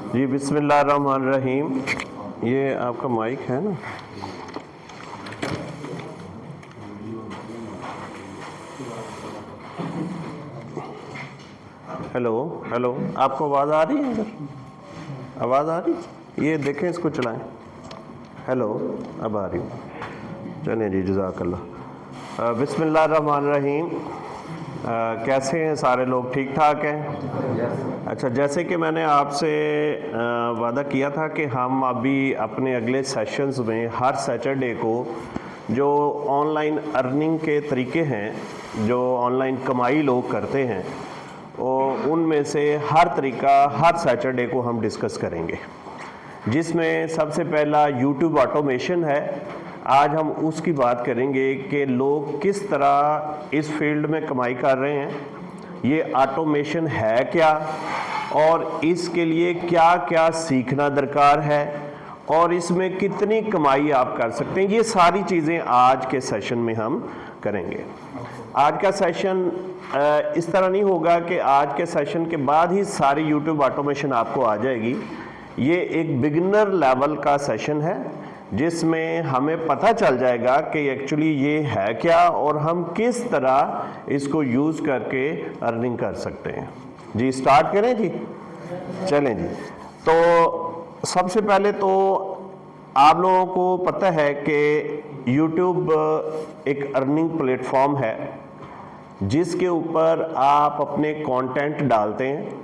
जी बिस्मिल्लाहिर्रहमानिर्रहीम। ये आपका माइक है ना? हेलो हेलो, आपको आवाज़ आ रही है? इधर आवाज़ आ रही है? ये देखें, इसको चलाएं। हेलो, अब आ रही है। चलिए जी, जज़ाकल्लाह। बिस्मिल्लाहिर्रहमानिर्रहीम। कैसे हैं सारे लोग? ठीक ठाक हैं? अच्छा, जैसे कि मैंने आपसे वादा किया था कि हम अभी अपने अगले सेशंस में हर सैटरडे को जो ऑनलाइन अर्निंग के तरीके हैं, जो ऑनलाइन कमाई लोग करते हैं, उनमें से हर तरीका हर सैटरडे को हम डिस्कस करेंगे, जिसमें सबसे पहला यूट्यूब ऑटोमेशन है। आज हम उसकी बात करेंगे कि लोग किस तरह इस फील्ड में कमाई कर रहे हैं, ये ऑटोमेशन है क्या, और इसके लिए क्या क्या सीखना दरकार है, और इसमें कितनी कमाई आप कर सकते हैं। ये सारी चीज़ें आज के सेशन में हम करेंगे। आज का सेशन इस तरह नहीं होगा कि आज के सेशन के बाद ही सारी यूट्यूब ऑटोमेशन आपको आ जाएगी। ये एक बिगिनर लेवल का सेशन है, जिसमें हमें पता चल जाएगा कि एक्चुअली ये है क्या और हम किस तरह इसको यूज़ करके अर्निंग कर सकते हैं। जी स्टार्ट करें जी? चलें जी। तो सबसे पहले तो आप लोगों को पता है कि यूट्यूब एक अर्निंग प्लेटफॉर्म है, जिसके ऊपर आप अपने कंटेंट डालते हैं।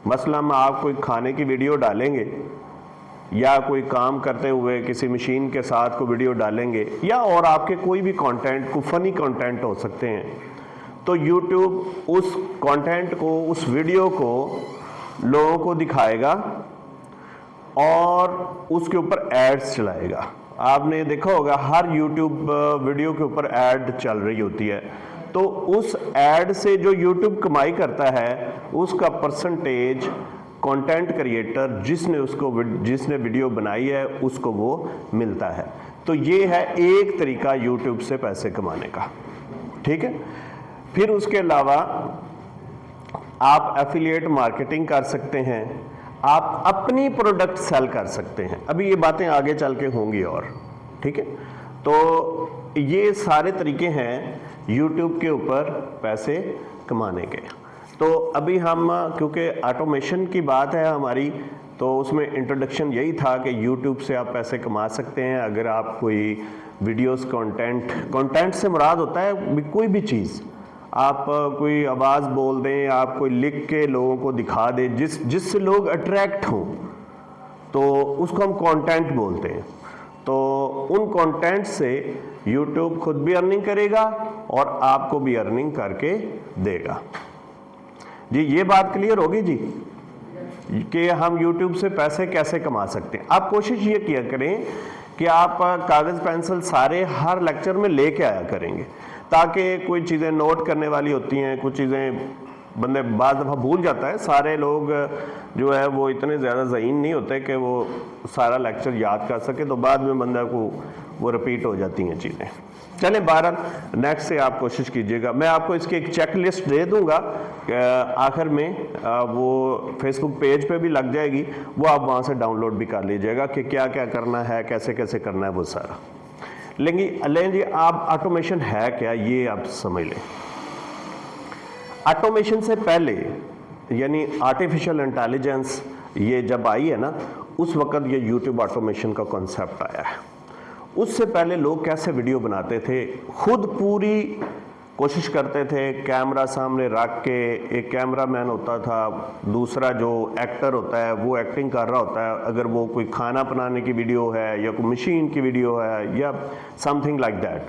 मसलन आप कोई खाने की वीडियो डालेंगे, या कोई काम करते हुए किसी मशीन के साथ कोई वीडियो डालेंगे, या और आपके कोई भी कंटेंट, को फनी कंटेंट हो सकते हैं, तो यूट्यूब उस कंटेंट को, उस वीडियो को लोगों को दिखाएगा और उसके ऊपर एड्स चलाएगा। आपने देखा होगा हर यूट्यूब वीडियो के ऊपर एड चल रही होती है, तो उस एड से जो यूट्यूब कमाई करता है उसका परसेंटेज कंटेंट क्रिएटर जिसने वीडियो बनाई है उसको वो मिलता है। तो ये है एक तरीका यूट्यूब से पैसे कमाने का, ठीक है। फिर उसके अलावा आप एफिलिएट मार्केटिंग कर सकते हैं, आप अपनी प्रोडक्ट सेल कर सकते हैं। अभी ये बातें आगे चल के होंगी और, ठीक है। तो ये सारे तरीके हैं यूट्यूब के ऊपर पैसे कमाने के। तो अभी हम, क्योंकि ऑटोमेशन की बात है हमारी, तो उसमें इंट्रोडक्शन यही था कि यूट्यूब से आप पैसे कमा सकते हैं अगर आप कोई वीडियोस कंटेंट से मुराद होता है कोई भी चीज़। आप कोई आवाज़ बोल दें, आप कोई लिख के लोगों को दिखा दें जिससे लोग अट्रैक्ट हों, तो उसको हम कंटेंट बोलते हैं। तो उन कंटेंट से यूट्यूब खुद भी अर्निंग करेगा और आपको भी अर्निंग करके देगा। जी ये बात क्लियर होगी जी कि हम यूट्यूब से पैसे कैसे कमा सकते हैं। आप कोशिश ये किया करें कि आप कागज़ पेंसिल सारे हर लेक्चर में लेके आया करेंगे, ताकि कोई चीज़ें नोट करने वाली होती हैं, कुछ चीज़ें बंदे बाद दफ़ा भूल जाता है। सारे लोग जो है वो इतने ज़्यादा ज़हीन नहीं होते कि वो सारा लेक्चर याद कर सके, तो बाद में बंदा को वो रिपीट हो जाती हैं चीज़ें। चलें, बहरहाल नेक्स्ट से आप कोशिश कीजिएगा। मैं आपको इसकी एक चेक लिस्ट दे दूँगा आखिर में, वो फेसबुक पेज पे भी लग जाएगी, वो आप वहाँ से डाउनलोड भी कर लीजिएगा कि क्या क्या करना है, कैसे कैसे करना है वो सारा। लेकिन जी आप ऑटोमेशन है क्या, ये आप समझ लें। ऑटोमेशन से पहले, यानी आर्टिफिशियल इंटेलिजेंस ये जब आई है ना, उस वक़्त ये यूट्यूब ऑटोमेशन का कॉन्सेप्ट आया है। उससे पहले लोग कैसे वीडियो बनाते थे, खुद पूरी कोशिश करते थे, कैमरा सामने रख के, एक कैमरा मैन होता था, दूसरा जो एक्टर होता है वो एक्टिंग कर रहा होता है। अगर वो कोई खाना बनाने की वीडियो है या कोई मशीन की वीडियो है या समथिंग लाइक दैट,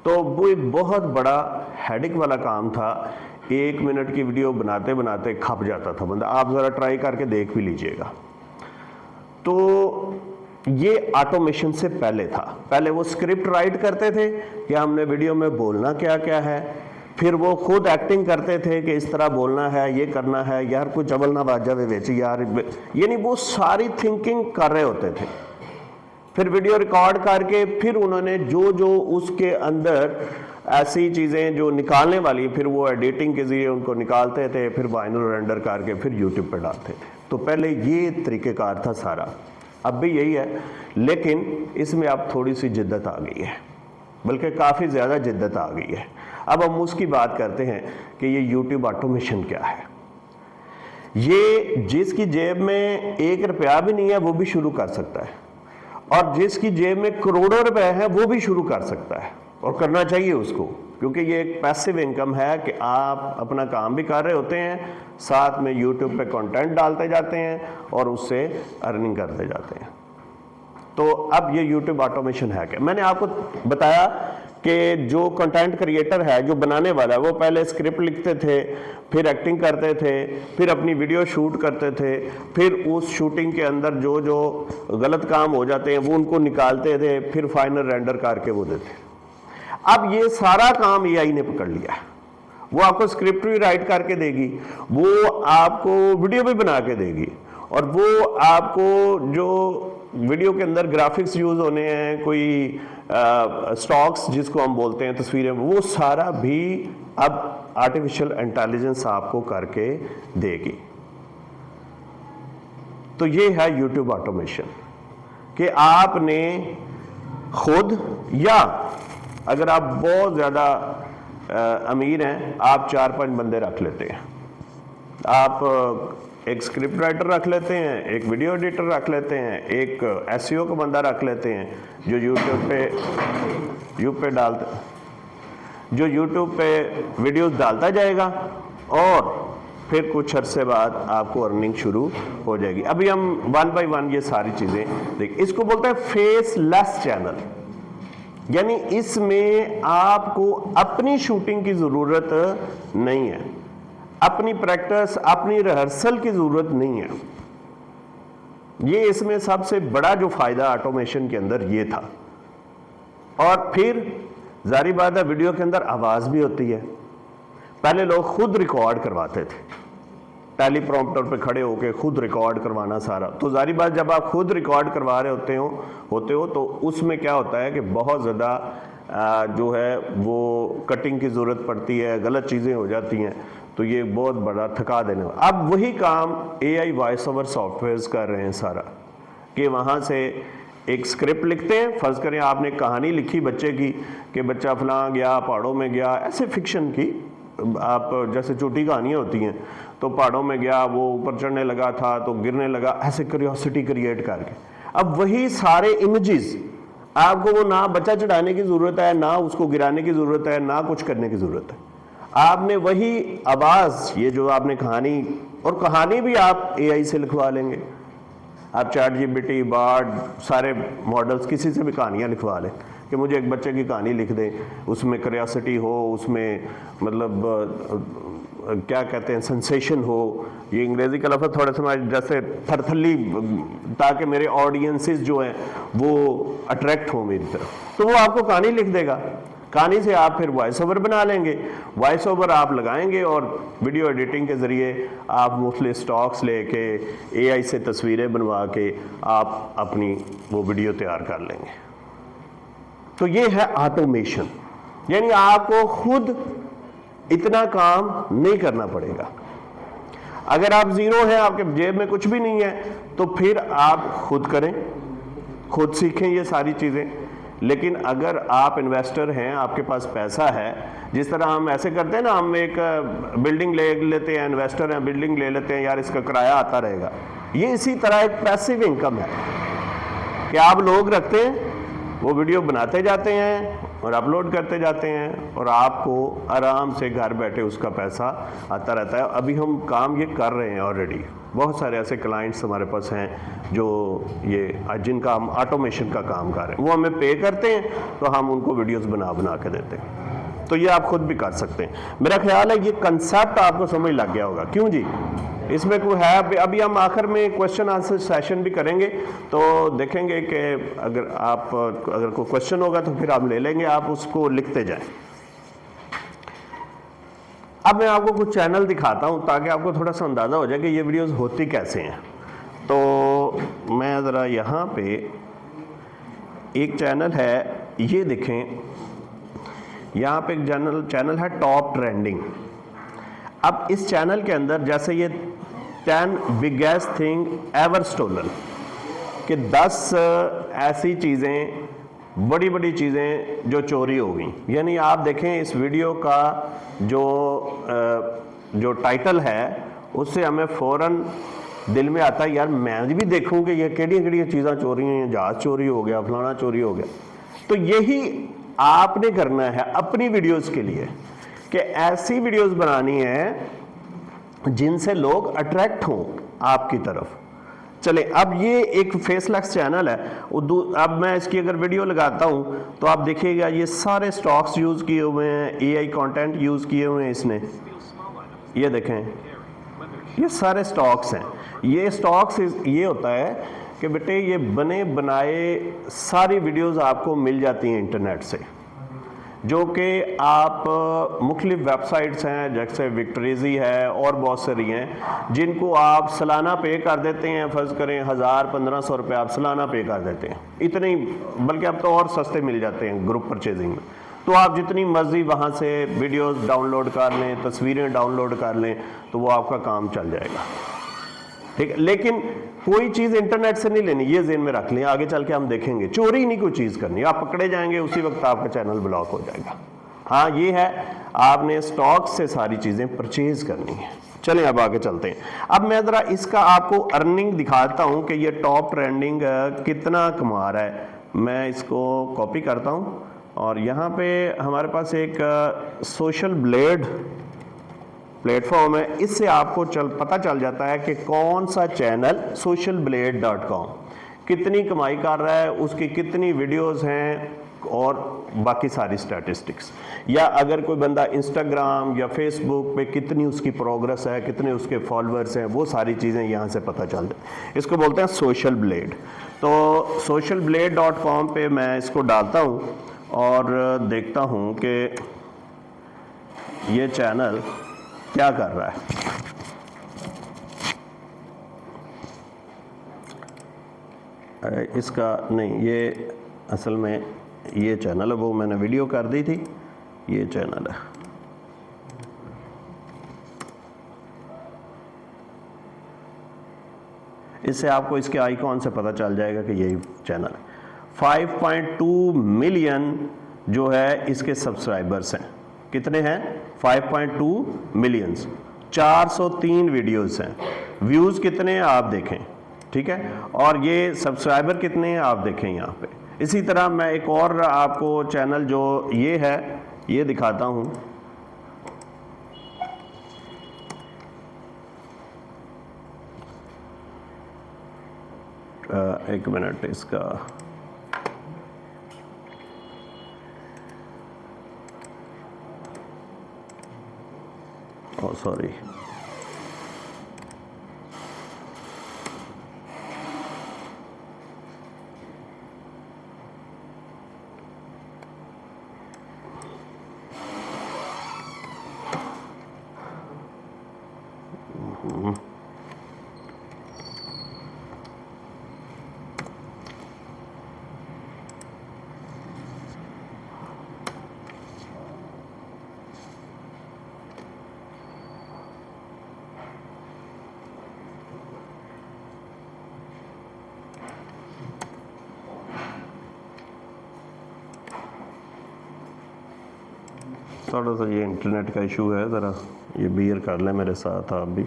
तो वो एक बहुत बड़ा हेडेक वाला काम था। 1 मिनट की वीडियो बनाते बनाते खप जाता था बंदा। आप ज़रा ट्राई करके देख भी लीजिएगा। तो ये ऑटोमेशन से पहले था। पहले वो स्क्रिप्ट राइट करते थे कि हमने वीडियो में बोलना क्या क्या है, फिर वो खुद एक्टिंग करते थे कि इस तरह बोलना है, ये करना है, यार कोई चबल ना बाज जावे बेच यार, यानी वो सारी थिंकिंग कर रहे होते थे। फिर वीडियो रिकॉर्ड करके फिर उन्होंने जो जो उसके अंदर ऐसी चीज़ें जो निकालने वाली, फिर वो एडिटिंग के ज़रिए उनको निकालते थे, फिर फाइनल रेंडर करके फिर यूट्यूब पर डालते थे। तो पहले ये तरीक़ेकार था सारा, अब भी यही है, लेकिन इसमें अब थोड़ी सी जिद्दत आ गई है, बल्कि काफ़ी ज़्यादा जिद्दत आ गई है। अब हम उसकी बात करते हैं कि ये यूट्यूब ऑटोमेशन क्या है। ये जिसकी जेब में 1 रुपया भी नहीं है वो भी शुरू कर सकता है, और जिसकी जेब में करोड़ों रुपए हैं वो भी शुरू कर सकता है, और करना चाहिए उसको, क्योंकि ये एक पैसिव इनकम है कि आप अपना काम भी कर रहे होते हैं, साथ में यूट्यूब पे कंटेंट डालते जाते हैं और उससे अर्निंग करते जाते हैं। तो अब ये यूट्यूब ऑटोमेशन है क्या? मैंने आपको बताया कि जो कंटेंट क्रिएटर है, जो बनाने वाला है, वो पहले स्क्रिप्ट लिखते थे, फिर एक्टिंग करते थे, फिर अपनी वीडियो शूट करते थे, फिर उस शूटिंग के अंदर जो जो गलत काम हो जाते हैं वो उनको निकालते थे, फिर फाइनल रेंडर करके वो देते। अब ये सारा काम एआई ने पकड़ लिया है। वो आपको स्क्रिप्ट भी राइट करके देगी, वो आपको वीडियो भी बना के देगी, और वो आपको जो वीडियो के अंदर ग्राफिक्स यूज होने हैं, कोई स्टॉक्स जिसको हम बोलते हैं, तस्वीरें, वो सारा भी अब आर्टिफिशियल इंटेलिजेंस आपको करके देगी। तो ये है यूट्यूब ऑटोमेशन, कि आपने खुद, या अगर आप बहुत ज़्यादा अमीर हैं, आप 4-5 बंदे रख लेते हैं, आप एक स्क्रिप्ट राइटर रख लेते हैं, एक वीडियो एडिटर रख लेते हैं, एक एसईओ का बंदा रख लेते हैं, जो यूट्यूब पे वीडियोस डालता जाएगा, और फिर कुछ अरसे बाद आपको अर्निंग शुरू हो जाएगी। अभी हम 1 बाय 1 ये सारी चीज़ें देख, इसको बोलते हैं फेसलेस चैनल, यानी इसमें आपको अपनी शूटिंग की ज़रूरत नहीं है, अपनी प्रैक्टिस, अपनी रिहर्सल की ज़रूरत नहीं है। ये इसमें सबसे बड़ा जो फ़ायदा ऑटोमेशन के अंदर ये था। और फिर जारी बात है, वीडियो के अंदर आवाज़ भी होती है। पहले लोग खुद रिकॉर्ड करवाते थे, टेलीप्रॉम्प्टर पे खड़े होके खुद रिकॉर्ड करवाना सारा। तो जारी बात, जब आप खुद रिकॉर्ड करवा रहे होते हो तो उसमें क्या होता है कि बहुत ज़्यादा जो है वो कटिंग की ज़रूरत पड़ती है, गलत चीज़ें हो जाती हैं, तो ये बहुत बड़ा थका देने वाला। अब वही काम एआई वॉइस ओवर सॉफ्टवेयर्स कर रहे हैं सारा, कि वहाँ से एक स्क्रिप्ट लिखते हैं। फ़र्ज़ करें आपने कहानी लिखी बच्चे की, कि बच्चा फलां गया, पहाड़ों में गया, ऐसे फिक्शन की, आप जैसे छोटी कहानियाँ होती हैं, तो पहाड़ों में गया, वो ऊपर चढ़ने लगा था तो गिरने लगा, ऐसे क्यूरियोसिटी क्रिएट करके। अब वही सारे इमेजेस, आपको वो ना बच्चा चढ़ाने की ज़रूरत है, ना उसको गिराने की ज़रूरत है, ना कुछ करने की ज़रूरत है। आपने वही आवाज़, ये जो आपने कहानी, और कहानी भी आप एआई से लिखवा लेंगे, आप ChatGPT, बार्ड, सारे मॉडल्स, किसी से भी कहानियाँ लिखवा लें कि मुझे एक बच्चे की कहानी लिख दें, उसमें क्यूरियोसिटी हो, उसमें मतलब क्या कहते हैं, सेंसेशन हो, ये अंग्रेज़ी का लफ्ज़ थोड़ा सा जैसे थरथली, ताकि मेरे ऑडियंसेस जो हैं वो अट्रैक्ट हो मेरी तरफ, तो वो आपको कहानी लिख देगा। कहानी से आप फिर वॉइस ओवर बना लेंगे, वॉइस ओवर आप लगाएंगे, और वीडियो एडिटिंग के ज़रिए आप मुख्तलिफ स्टॉक्स लेके एआई से तस्वीरें बनवा के आप अपनी वो वीडियो तैयार कर लेंगे। तो ये है ऑटोमेशन, यानी आपको खुद इतना काम नहीं करना पड़ेगा। अगर आप ज़ीरो हैं, आपके जेब में कुछ भी नहीं है, तो फिर आप खुद करें, खुद सीखें ये सारी चीज़ें। लेकिन अगर आप इन्वेस्टर हैं, आपके पास पैसा है, जिस तरह हम ऐसे करते हैं ना, हम एक बिल्डिंग ले लेते हैं, इन्वेस्टर हैं, बिल्डिंग ले लेते हैं, यार इसका किराया आता रहेगा, ये इसी तरह एक पैसिव इनकम है कि आप लोग रखते हैं, वो वीडियो बनाते जाते हैं और अपलोड करते जाते हैं, और आपको आराम से घर बैठे उसका पैसा आता रहता है। अभी हम काम ये कर रहे हैं ऑलरेडी, बहुत सारे ऐसे क्लाइंट्स हमारे पास हैं जो ये जिनका हम ऑटोमेशन का काम कर रहे हैं, वो हमें पे करते हैं, तो हम उनको वीडियोस बना के देते हैं। तो ये आप खुद भी कर सकते हैं। मेरा ख्याल है ये कंसेप्ट आपको समझ लग गया होगा, क्यों जी? इसमें कोई है? अभी हम आखिर में क्वेश्चन आंसर सेशन भी करेंगे, तो देखेंगे कि अगर कोई क्वेश्चन होगा तो फिर आप ले लेंगे, आप उसको लिखते जाएं। अब मैं आपको कुछ चैनल दिखाता हूं ताकि आपको थोड़ा सा अंदाज़ा हो जाए कि ये वीडियोस होती कैसे हैं। तो मैं ज़रा यहाँ पे एक चैनल है, ये देखें, यहाँ पे एक चैनल है टॉप ट्रेंडिंग। अब इस चैनल के अंदर जैसे ये 10 बिगेस्ट थिंग एवर स्टोलन, कि 10 ऐसी चीज़ें, बड़ी बड़ी चीज़ें जो चोरी हो गई। यानी आप देखें इस वीडियो का जो टाइटल है उससे हमें फ़ौरन दिल में आता है यार मैं भी देखूं कि ये केड़ी चीज़ां चोरी हैं, जहाज़ चोरी हो गया, फलाना चोरी हो गया। तो यही आपने करना है अपनी वीडियोस के लिए, कि ऐसी वीडियोस बनानी है जिनसे लोग अट्रैक्ट हों आपकी तरफ। चले, अब ये एक फेसलैक्स चैनल है, अब मैं इसकी अगर वीडियो लगाता हूँ तो आप देखिएगा ये सारे स्टॉक्स यूज़ किए हुए हैं, AI कंटेंट यूज़ किए हुए हैं इसने। ये देखें, ये सारे स्टॉक्स हैं। ये स्टॉक्स ये होता है कि बेटे ये बने बनाए सारी वीडियोस आपको मिल जाती हैं इंटरनेट से, जो कि आप मुख्तलिफ वेबसाइट्स हैं जैसे विक्टरीजी है और बहुत सारी हैं जिनको आप सालाना पे कर देते हैं। फ़र्ज़ करें 1000-1500 रुपये आप सालाना पे कर देते हैं, इतने ही, बल्कि अब तो और सस्ते मिल जाते हैं ग्रुप परचेजिंग में। तो आप जितनी मर्जी वहाँ से वीडियोस डाउनलोड कर लें, तस्वीरें डाउनलोड कर लें, तो वो आपका काम चल जाएगा, ठीक है। लेकिन कोई चीज़ इंटरनेट से नहीं लेनी, ये ज़हन में रख लें, आगे चल के हम देखेंगे। चोरी नहीं कोई चीज़ करनी, आप पकड़े जाएंगे उसी वक्त आपका चैनल ब्लॉक हो जाएगा। हाँ ये है, आपने स्टॉक से सारी चीज़ें परचेज करनी है। चलें अब आगे चलते हैं। अब मैं ज़रा इसका आपको अर्निंग दिखाता हूँ कि ये टॉप ट्रेंडिंग कितना कमा रहा है। मैं इसको कॉपी करता हूँ और यहाँ पे हमारे पास एक सोशल ब्लेड प्लेटफॉर्म है, इससे आपको पता चल जाता है कि कौन सा चैनल socialblade.com कितनी कमाई कर रहा है, उसकी कितनी वीडियोस हैं और बाकी सारी स्टैटिस्टिक्स। या अगर कोई बंदा इंस्टाग्राम या फेसबुक पे कितनी उसकी प्रोग्रेस है, कितने उसके फॉलोअर्स हैं, वो सारी चीज़ें यहाँ से पता चल जाती। इसको बोलते हैं सोशल ब्लेड। तो socialblade.com पे मैं इसको डालता हूँ और देखता हूँ कि ये चैनल क्या कर रहा है। इसका नहीं, ये असल में ये चैनल है, वो मैंने वीडियो कर दी थी, ये चैनल है। इससे आपको इसके आइकॉन से पता चल जाएगा कि यही चैनल है। 5.2 मिलियन जो है इसके सब्सक्राइबर्स हैं। कितने हैं? 5.2 मिलियंस। 403 वीडियोस हैं। व्यूज़ कितने हैं आप देखें, ठीक है। और ये सब्सक्राइबर कितने हैं आप देखें यहाँ पे। इसी तरह मैं एक और आपको चैनल जो ये है ये दिखाता हूँ। एक मिनट, इसका सॉरी, थोड़ा सा ये इंटरनेट का इशू है, ज़रा ये बियर कर लें मेरे साथ आप भी।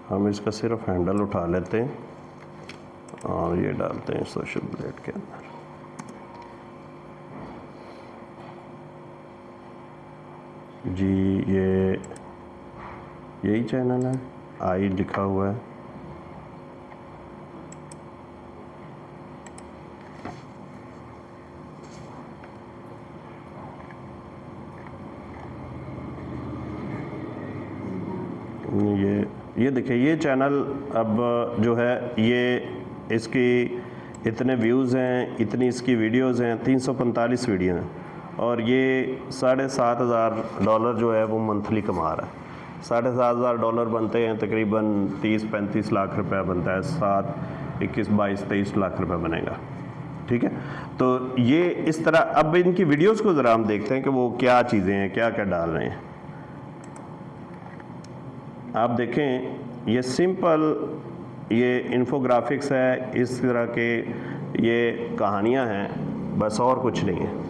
हम इसका सिर्फ हैंडल उठा लेते हैं और ये डालते हैं सोशल ब्लेड के अंदर। जी ये यही चैनल है, आई लिखा हुआ है। ये देखिए, ये चैनल अब जो है ये इसकी इतने व्यूज़ हैं, इतनी इसकी वीडियोज़ हैं, 345 वीडियो हैं। और ये $7,500 जो है वो मंथली कमा रहा है। $7,500 बनते हैं तकरीबन 30-35 लाख रुपया बनता है, 7-21-22-23 लाख रुपया बनेगा। ठीक है, तो ये इस तरह। अब इनकी वीडियोस को ज़रा हम देखते हैं कि वो क्या चीज़ें हैं, क्या क्या डाल रहे हैं। आप देखें, ये सिंपल ये इन्फोग्राफिक्स है, इस तरह के ये कहानियाँ हैं, बस और कुछ नहीं है।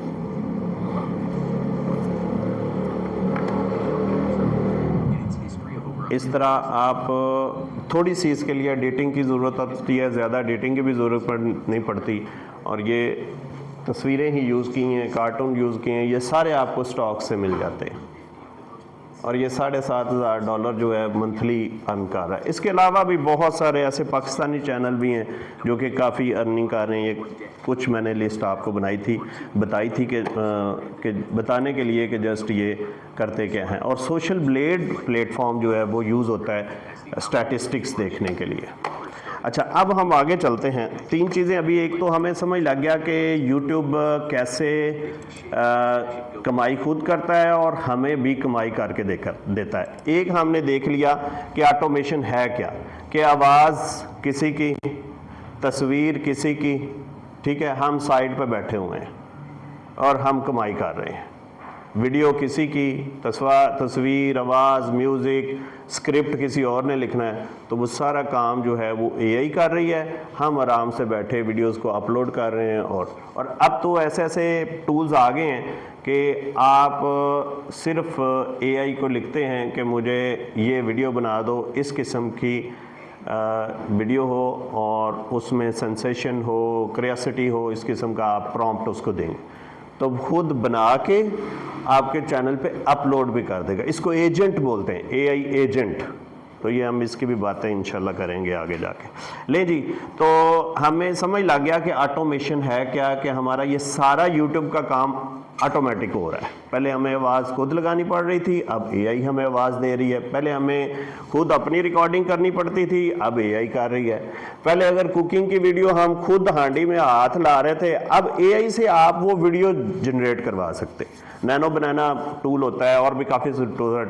इस तरह आप थोड़ी सी इसके लिए एडिटिंग की ज़रूरत होती है, ज़्यादा एडिटिंग की भी ज़रूरत नहीं पड़ती। और ये तस्वीरें ही यूज़ की हैं, कार्टून यूज़ किए हैं, ये सारे आपको स्टॉक से मिल जाते हैं। और ये $7,500 जो है मंथली अर्न कर रहा है। इसके अलावा भी बहुत सारे ऐसे पाकिस्तानी चैनल भी हैं जो कि काफ़ी अर्निंग कर रहे हैं। ये कुछ मैंने लिस्ट आपको बताई थी कि बताने के लिए कि जस्ट ये करते क्या हैं। और सोशल ब्लेड प्लेटफॉर्म जो है वो यूज़ होता है स्टैटिस्टिक्स देखने के लिए। अच्छा, अब हम आगे चलते हैं। 3 चीज़ें अभी, एक तो हमें समझ लग गया कि यूट्यूब कैसे कमाई खुद करता है और हमें भी कमाई करके देता है। एक हमने देख लिया कि ऑटोमेशन है क्या, कि आवाज़ किसी की, तस्वीर किसी की, ठीक है, हम साइड पे बैठे हुए हैं और हम कमाई कर रहे हैं। वीडियो किसी की, तस्वीर, आवाज़, म्यूज़िक, स्क्रिप्ट किसी और ने लिखना है, तो वो सारा काम जो है वो एआई कर रही है। हम आराम से बैठे वीडियोस को अपलोड कर रहे हैं। और अब तो ऐसे ऐसे टूल्स आ गए हैं कि आप सिर्फ एआई को लिखते हैं कि मुझे ये वीडियो बना दो, इस किस्म की वीडियो हो और उसमें सेंसेशन हो, क्यूरियोसिटी हो, इस किस्म का आप प्रॉम्प्ट उसको देंगे तो खुद बना के आपके चैनल पे अपलोड भी कर देगा। इसको एजेंट बोलते हैं, एआई एजेंट। तो ये हम इसकी भी बातें इंशाल्लाह करेंगे आगे जाके। ले जी, तो हमें समझ लग गया कि ऑटोमेशन है क्या, कि हमारा ये सारा यूट्यूब का काम ऑटोमेटिक हो रहा है। पहले हमें आवाज़ खुद लगानी पड़ रही थी, अब एआई हमें आवाज़ दे रही है। पहले हमें खुद अपनी रिकॉर्डिंग करनी पड़ती थी, अब एआई कर रही है। पहले अगर कुकिंग की वीडियो हम खुद हांडी में हाथ ला रहे थे, अब एआई से आप वो वीडियो जनरेट करवा सकते। नैनो बनाना टूल होता है और भी काफ़ी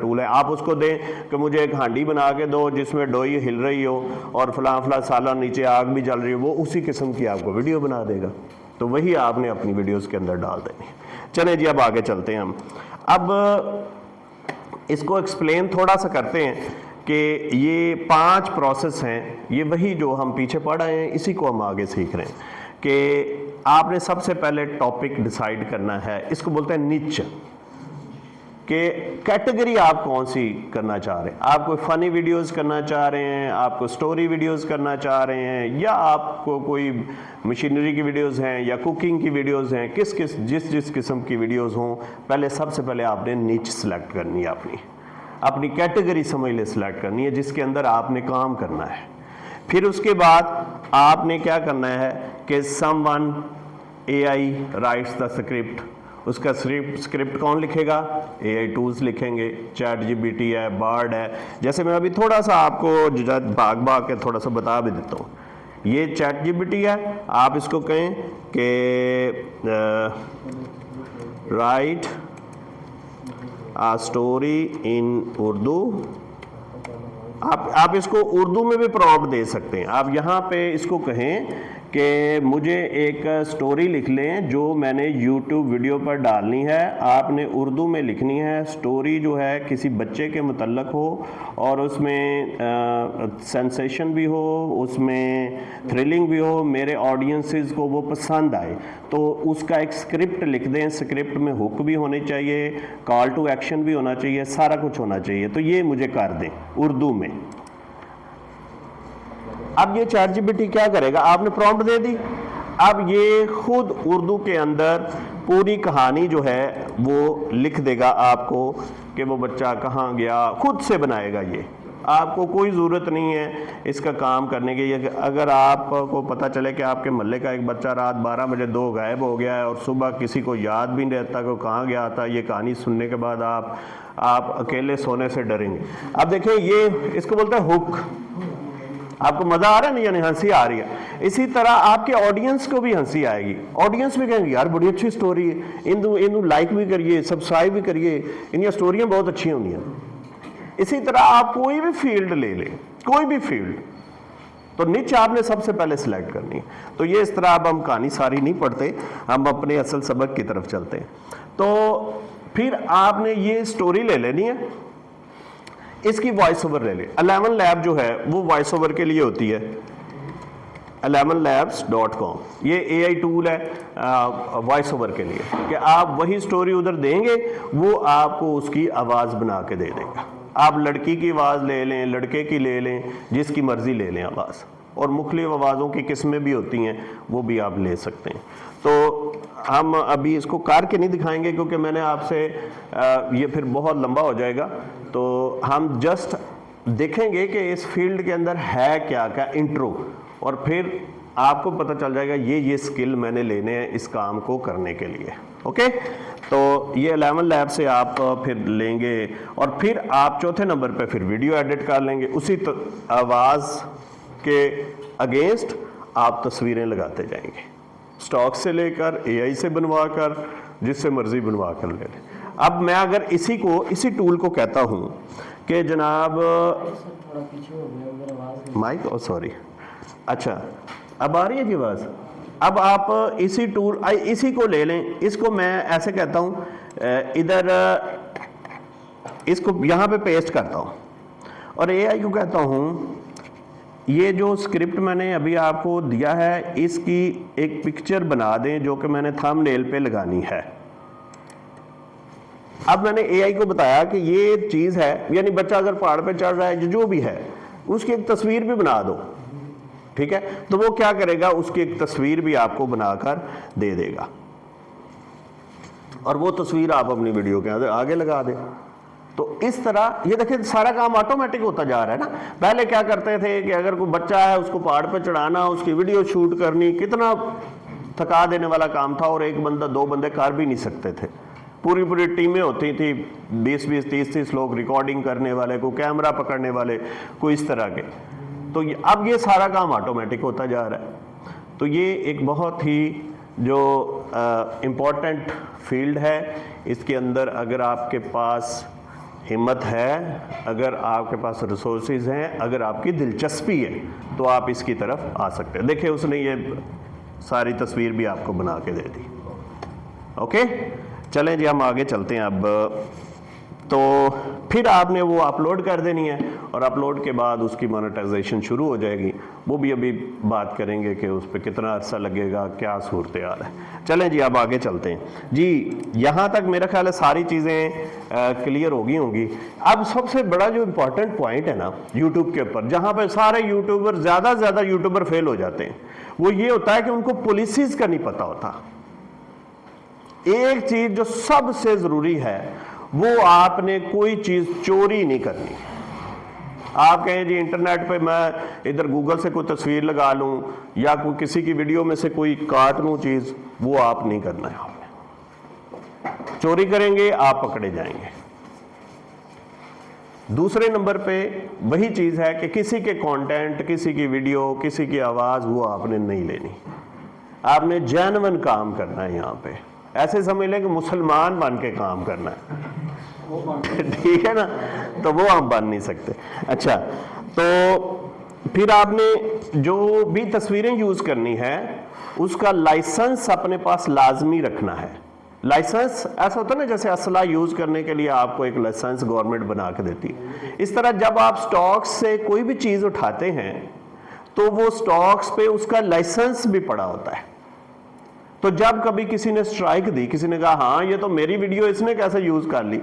टूल है। आप उसको दें कि मुझे एक हांडी बना के दो जिसमें डोई हिल रही हो और फलां साला नीचे आग भी जल रही हो, वो उसी किस्म की आपको वीडियो बना देगा। तो वही आपने अपनी वीडियोस के अंदर डाल देनी। चलें जी, अब आगे चलते हैं। हम अब इसको एक्सप्लेन थोड़ा सा करते हैं कि ये 5 प्रोसेस हैं, ये वही जो हम पीछे पढ़ आए हैं, इसी को हम आगे सीख रहे हैं। कि आपने सबसे पहले टॉपिक डिसाइड करना है, इसको बोलते हैं निच, कि कैटेगरी आप कौन सी करना चाह रहे हैं। आप कोई फ़नी वीडियोस करना चाह रहे हैं, आपको स्टोरी वीडियोस करना चाह रहे हैं, या आपको कोई मशीनरी की वीडियोस हैं या कुकिंग की वीडियोस हैं, जिस किस्म की वीडियोस हों, पहले सबसे पहले आपने निच सेलेक्ट करनी है। अपनी कैटेगरी समझ ले सेलेक्ट करनी है जिसके अंदर आपने काम करना है। फिर उसके बाद आपने क्या करना है कि someone AI rights the script. उसका स्क्रिप्ट कौन लिखेगा? एआई टूल्स लिखेंगे। चैट जीपीटी है, बार्ड है। जैसे मैं अभी थोड़ा सा आपको भाग के थोड़ा सा बता भी देता हूँ। ये चैट जीपीटी है, आप इसको कहें कि write a story in Urdu. आप इसको उर्दू में भी प्रॉम्प्ट दे सकते हैं। आप यहाँ पे इसको कहें कि मुझे एक स्टोरी लिख लें जो मैंने यूट्यूब वीडियो पर डालनी है। आपने उर्दू में लिखनी है। स्टोरी जो है किसी बच्चे के मुतल्लक हो और उसमें सेंसेशन भी हो, उसमें थ्रिलिंग भी हो, मेरे ऑडियंसेस को वो पसंद आए, तो उसका एक स्क्रिप्ट लिख दें। स्क्रिप्ट में हुक भी होनी चाहिए, कॉल टू एक्शन भी होना चाहिए, सारा कुछ होना चाहिए। तो ये मुझे कर दें उर्दू में। अब ये चैट जीपीटी क्या करेगा? आपने प्रॉम्प्ट दे दी, अब ये खुद उर्दू के अंदर पूरी कहानी जो है वो लिख देगा आपको कि वो बच्चा कहाँ गया, खुद से बनाएगा। ये आपको कोई ज़रूरत नहीं है इसका काम करने की। अगर आपको पता चले कि आपके मोहल्ले का एक बच्चा रात 12 बजे 2 गायब हो गया है और सुबह किसी को याद भी नहीं रहता कि कहाँ गया था, ये कहानी सुनने के बाद आप अकेले सोने से डरेंगे। अब देखिए, ये इसको बोलते हैं हुक। आपको मजा आ रहा है ना, यानी हंसी आ रही है। इसी तरह आपके ऑडियंस को भी हंसी आएगी, ऑडियंस भी कहेंगे यार बड़ी अच्छी स्टोरी है, इन लाइक भी करिए, सब्सक्राइब भी करिए, इन स्टोरियां बहुत अच्छी होंगी। इसी तरह आप कोई भी फील्ड ले लें, कोई भी फील्ड, तो निच आपने सबसे पहले सिलेक्ट करनी है। तो ये इस तरह, अब हम कहानी सारी नहीं पढ़ते, हम अपने असल सबक की तरफ चलते हैं। तो फिर आपने ये स्टोरी ले लेनी है, इसकी वॉइस ओवर ले ले। 11 लैब जो है वो वॉइस ओवर के लिए होती है, 11labs.com, ये AI टूल है वॉइस ओवर के लिए, कि आप वही स्टोरी उधर देंगे, वो आपको उसकी आवाज़ बना के दे देगा। आप लड़की की आवाज़ ले लें, लड़के की ले लें, जिसकी मर्ज़ी ले लें आवाज़, और मुख्तलिफ आवाज़ों की किस्में भी होती हैं, वो भी आप ले सकते हैं। तो हम अभी इसको करके नहीं दिखाएंगे क्योंकि मैंने आपसे ये फिर बहुत लंबा हो जाएगा, तो हम जस्ट देखेंगे कि इस फील्ड के अंदर है क्या क्या, इंट्रो, और फिर आपको पता चल जाएगा ये स्किल मैंने लेने हैं इस काम को करने के लिए। ओके, तो ये 11 लैब से आप फिर लेंगे, और फिर आप चौथे नंबर पे फिर वीडियो एडिट कर लेंगे, उसी आवाज़ के अगेंस्ट आप तस्वीरें लगाते जाएंगे, स्टॉक से लेकर AI से बनवा कर, जिससे मर्जी बनवा कर ले लें। अब मैं अगर इसी टूल को कहता हूं कि जनाब माइक, ओ सॉरी, अच्छा अब आ रही है जी आवाज़। अब आप इसी को ले लें, इसको मैं ऐसे कहता हूं, इधर इसको यहां पे पेस्ट करता हूं, और AI को कहता हूं ये जो स्क्रिप्ट मैंने अभी आपको दिया है, इसकी एक पिक्चर बना दें जो कि मैंने थंबनेल पे लगानी है। अब मैंने AI को बताया कि ये चीज़ है, यानी बच्चा अगर पहाड़ पे चढ़ रहा है, जो भी है, उसकी एक तस्वीर भी बना दो, ठीक है, तो वो क्या करेगा, उसकी एक तस्वीर भी आपको बनाकर दे देगा, और वो तस्वीर आप अपनी वीडियो के आगे लगा दें। तो इस तरह ये देखिए सारा काम ऑटोमेटिक होता जा रहा है ना। पहले क्या करते थे कि अगर कोई बच्चा है उसको पहाड़ पर चढ़ाना, उसकी वीडियो शूट करनी, कितना थका देने वाला काम था, और एक बंदा 2 बंदे कर भी नहीं सकते थे। पूरी टीमें होती थी, 20-20 30-30 लोग रिकॉर्डिंग करने वाले, कोई कैमरा पकड़ने वाले, कोई इस तरह के। तो अब ये सारा काम ऑटोमेटिक होता जा रहा है। तो ये एक बहुत ही जो इम्पोर्टेंट फील्ड है, इसके अंदर अगर आपके पास हिम्मत है, अगर आपके पास रिसोर्सेज हैं, अगर आपकी दिलचस्पी है, तो आप इसकी तरफ आ सकते हैं। देखिए उसने ये सारी तस्वीर भी आपको बना के दे दी। ओके, चलें जी हम आगे चलते हैं। अब तो फिर आपने वो अपलोड कर देनी है, और अपलोड के बाद उसकी मोनेटाइजेशन शुरू हो जाएगी। वो भी अभी बात करेंगे कि उस पर कितना अरसा लगेगा, क्या सूरत हाल है। चलें जी अब आगे चलते हैं जी। यहाँ तक मेरा ख्याल है सारी चीज़ें क्लियर हो गई होंगी। अब सबसे बड़ा जो इम्पोर्टेंट पॉइंट है ना यूट्यूब के ऊपर, जहाँ पर सारे यूट्यूबर ज़्यादा से ज़्यादा यूट्यूबर फेल हो जाते हैं, वो ये होता है कि उनको पॉलिसीज का नहीं पता होता। एक चीज़ जो सबसे ज़रूरी है, वो आपने कोई चीज़ चोरी नहीं करनी। आप कहें जी इंटरनेट पे मैं इधर गूगल से कोई तस्वीर लगा लूं, या कोई किसी की वीडियो में से कोई काट लूं चीज़, वो आप नहीं करना है। आपने चोरी करेंगे आप पकड़े जाएंगे। दूसरे नंबर पे वही चीज़ है कि किसी के कंटेंट, किसी की वीडियो, किसी की आवाज़, वो आपने नहीं लेनी। आपने जेन्युइन काम करना है। यहाँ पे ऐसे समझ लें कि मुसलमान बन के काम करना है, ठीक है ना, तो वो हम बन नहीं सकते। अच्छा, तो फिर आपने जो भी तस्वीरें यूज़ करनी है, उसका लाइसेंस अपने पास लाजमी रखना है। लाइसेंस ऐसा होता है ना, जैसे असला यूज़ करने के लिए आपको एक लाइसेंस गवर्नमेंट बना के देती है, इस तरह जब आप स्टॉक्स से कोई भी चीज़ उठाते हैं, तो वो स्टॉक्स पे उसका लाइसेंस भी पड़ा होता है। तो जब कभी किसी ने स्ट्राइक दी, किसी ने कहा हाँ ये तो मेरी वीडियो इसने कैसे यूज़ कर ली,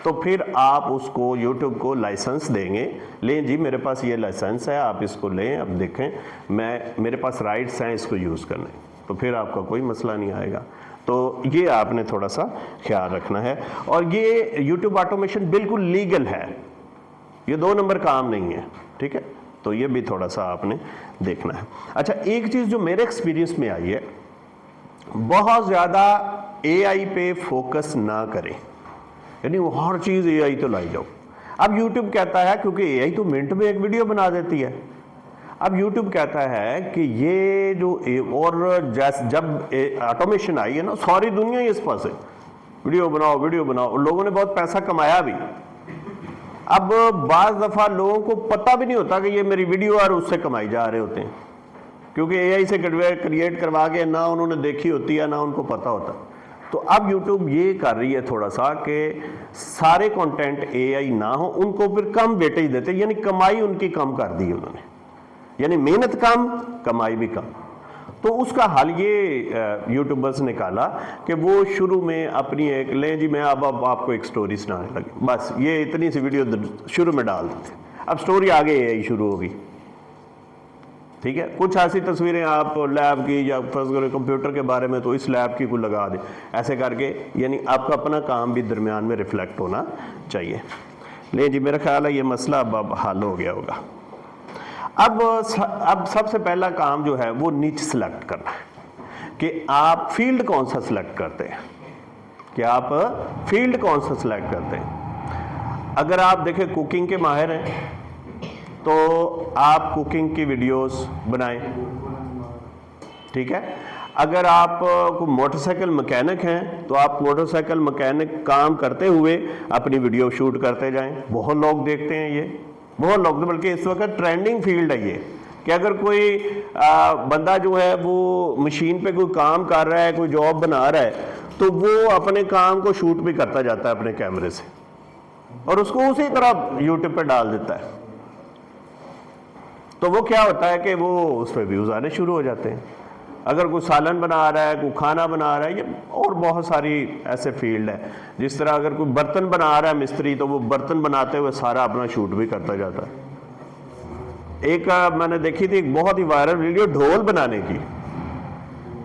तो फिर आप उसको यूट्यूब को लाइसेंस देंगे, लें जी मेरे पास ये लाइसेंस है, आप इसको लें, अब देखें मेरे पास राइट्स हैं इसको यूज़ करने, तो फिर आपका कोई मसला नहीं आएगा। तो ये आपने थोड़ा सा ख्याल रखना है। और ये यूट्यूब ऑटोमेशन बिल्कुल लीगल है, ये 2 नंबर काम नहीं है, ठीक है। तो ये भी थोड़ा सा आपने देखना है। अच्छा, एक चीज़ जो मेरे एक्सपीरियंस में आई है, बहुत ज़्यादा AI पे फोकस ना करें, यानी वो हर चीज़ AI तो लाई जाओ। अब YouTube कहता है क्योंकि AI तो मिनट में एक वीडियो बना देती है, अब YouTube कहता है कि ये जो और जब ऑटोमेशन आई है ना, सारी दुनिया ही इस पास है, वीडियो बनाओ, लोगों ने बहुत पैसा कमाया भी। अब बाज़ दफ़ा लोगों को पता भी नहीं होता कि ये मेरी वीडियो और उससे कमाई जा रहे होते हैं, क्योंकि AI से क्रिएट करवा के ना उन्होंने देखी होती है ना उनको पता होता। तो अब YouTube ये कर रही है थोड़ा सा कि सारे कंटेंट AI ना हो, उनको फिर कम वेटेज देते, यानी कमाई उनकी कम कर दी उन्होंने, यानी मेहनत कम कमाई भी कम। तो उसका हल ये यूट्यूबर्स निकाला कि वो शुरू में अपनी एक लें जी, मैं अब आपको एक स्टोरी सुनाने लगे, बस ये इतनी सी वीडियो शुरू में डाल देते, अब स्टोरी आगे AI शुरू होगी। ठीक है, कुछ ऐसी तस्वीरें आप लैब की या फर्स्ट करें कंप्यूटर के बारे में तो इस लैब की कोई लगा दें, ऐसे करके, यानी आपका अपना काम भी दरमियान में रिफ्लेक्ट होना चाहिए। ले जी, मेरा ख्याल है ये मसला अब हल हो गया होगा। अब सबसे पहला काम जो है वो नीच सेलेक्ट करना है कि आप फील्ड कौन सा सिलेक्ट करते हैं, कि आप फील्ड कौन सा सिलेक्ट करते हैं। अगर आप देखें कुकिंग के माहिर हैं तो आप कुकिंग की वीडियोस बनाएं, ठीक है। अगर आप मोटरसाइकिल मैकेनिक हैं तो आप मोटरसाइकिल मैकेनिक काम करते हुए अपनी वीडियो शूट करते जाएं, बहुत लोग देखते हैं ये, बहुत लोग, बल्कि इस वक्त ट्रेंडिंग फील्ड है ये, कि अगर कोई बंदा जो है वो मशीन पे कोई काम कर रहा है, कोई जॉब बना रहा है, तो वो अपने काम को शूट भी करता जाता है अपने कैमरे से और उसको उसी तरह यूट्यूब पे डाल देता है। तो वो क्या होता है कि वो उस पर व्यूज़ आने शुरू हो जाते हैं। अगर कोई सालन बना रहा है, कोई खाना बना रहा है, ये और बहुत सारी ऐसे फील्ड है। जिस तरह अगर कोई बर्तन बना रहा है मिस्त्री, तो वो बर्तन बनाते हुए सारा अपना शूट भी करता जाता है। एक मैंने देखी थी एक बहुत ही वायरल वीडियो ढोल बनाने की,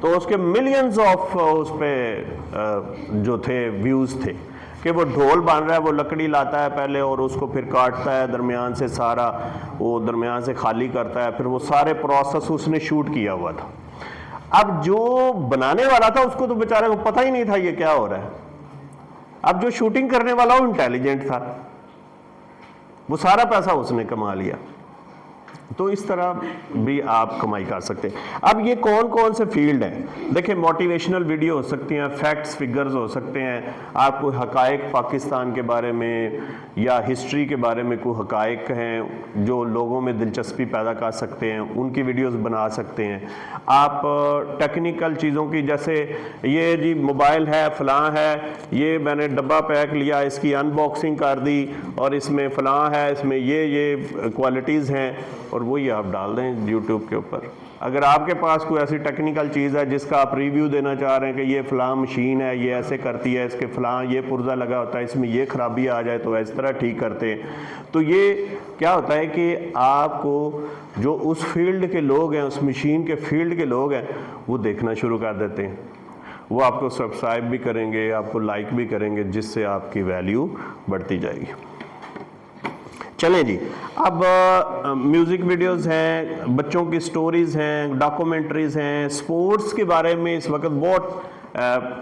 तो उसके मिलियंस ऑफ उस पर जो थे व्यूज़ थे कि वो ढोल बन रहा है, वो लकड़ी लाता है पहले और उसको फिर काटता है दरमियान से, सारा वो दरमियान से खाली करता है, फिर वो सारे प्रोसेस उसने शूट किया हुआ था। अब जो बनाने वाला था उसको तो बेचारे को पता ही नहीं था ये क्या हो रहा है। अब जो शूटिंग करने वाला वो इंटेलिजेंट था, वो सारा पैसा उसने कमा लिया। तो इस तरह भी आप कमाई कर सकते हैं। अब ये कौन कौन से फील्ड हैं, देखिए, मोटिवेशनल वीडियो हो सकती हैं, फैक्ट्स फिगर्स हो सकते हैं, आपको हकायक पाकिस्तान के बारे में या हिस्ट्री के बारे में कोई हकायक हैं जो लोगों में दिलचस्पी पैदा कर सकते हैं, उनकी वीडियोस बना सकते हैं। आप टेक्निकल चीज़ों की, जैसे ये जी मोबाइल है, फ़लाँ है, ये मैंने डब्बा पैक लिया, इसकी अनबॉक्सिंग कर दी और इसमें फ़लाँ है, इसमें ये क्वालिटीज़ हैं, और वही आप डाल दें यूट्यूब के ऊपर। अगर आपके पास कोई ऐसी टेक्निकल चीज़ है जिसका आप रिव्यू देना चाह रहे हैं कि ये फ़लाँ मशीन है, ये ऐसे करती है, इसके फ़लाँ ये पुर्जा लगा होता है, इसमें ये खराबी आ जाए तो इस तरह ठीक करते हैं, तो ये क्या होता है कि आपको जो उस फील्ड के लोग हैं, उस मशीन के फील्ड के लोग हैं, वो देखना शुरू कर देते हैं। वो आपको सब्सक्राइब भी करेंगे, आपको लाइक भी करेंगे, जिससे आपकी वैल्यू बढ़ती जाएगी। चलें जी, अब म्यूज़िक वीडियोस हैं, बच्चों की स्टोरीज़ हैं, डॉक्यूमेंट्रीज़ हैं, स्पोर्ट्स के बारे में इस वक्त बहुत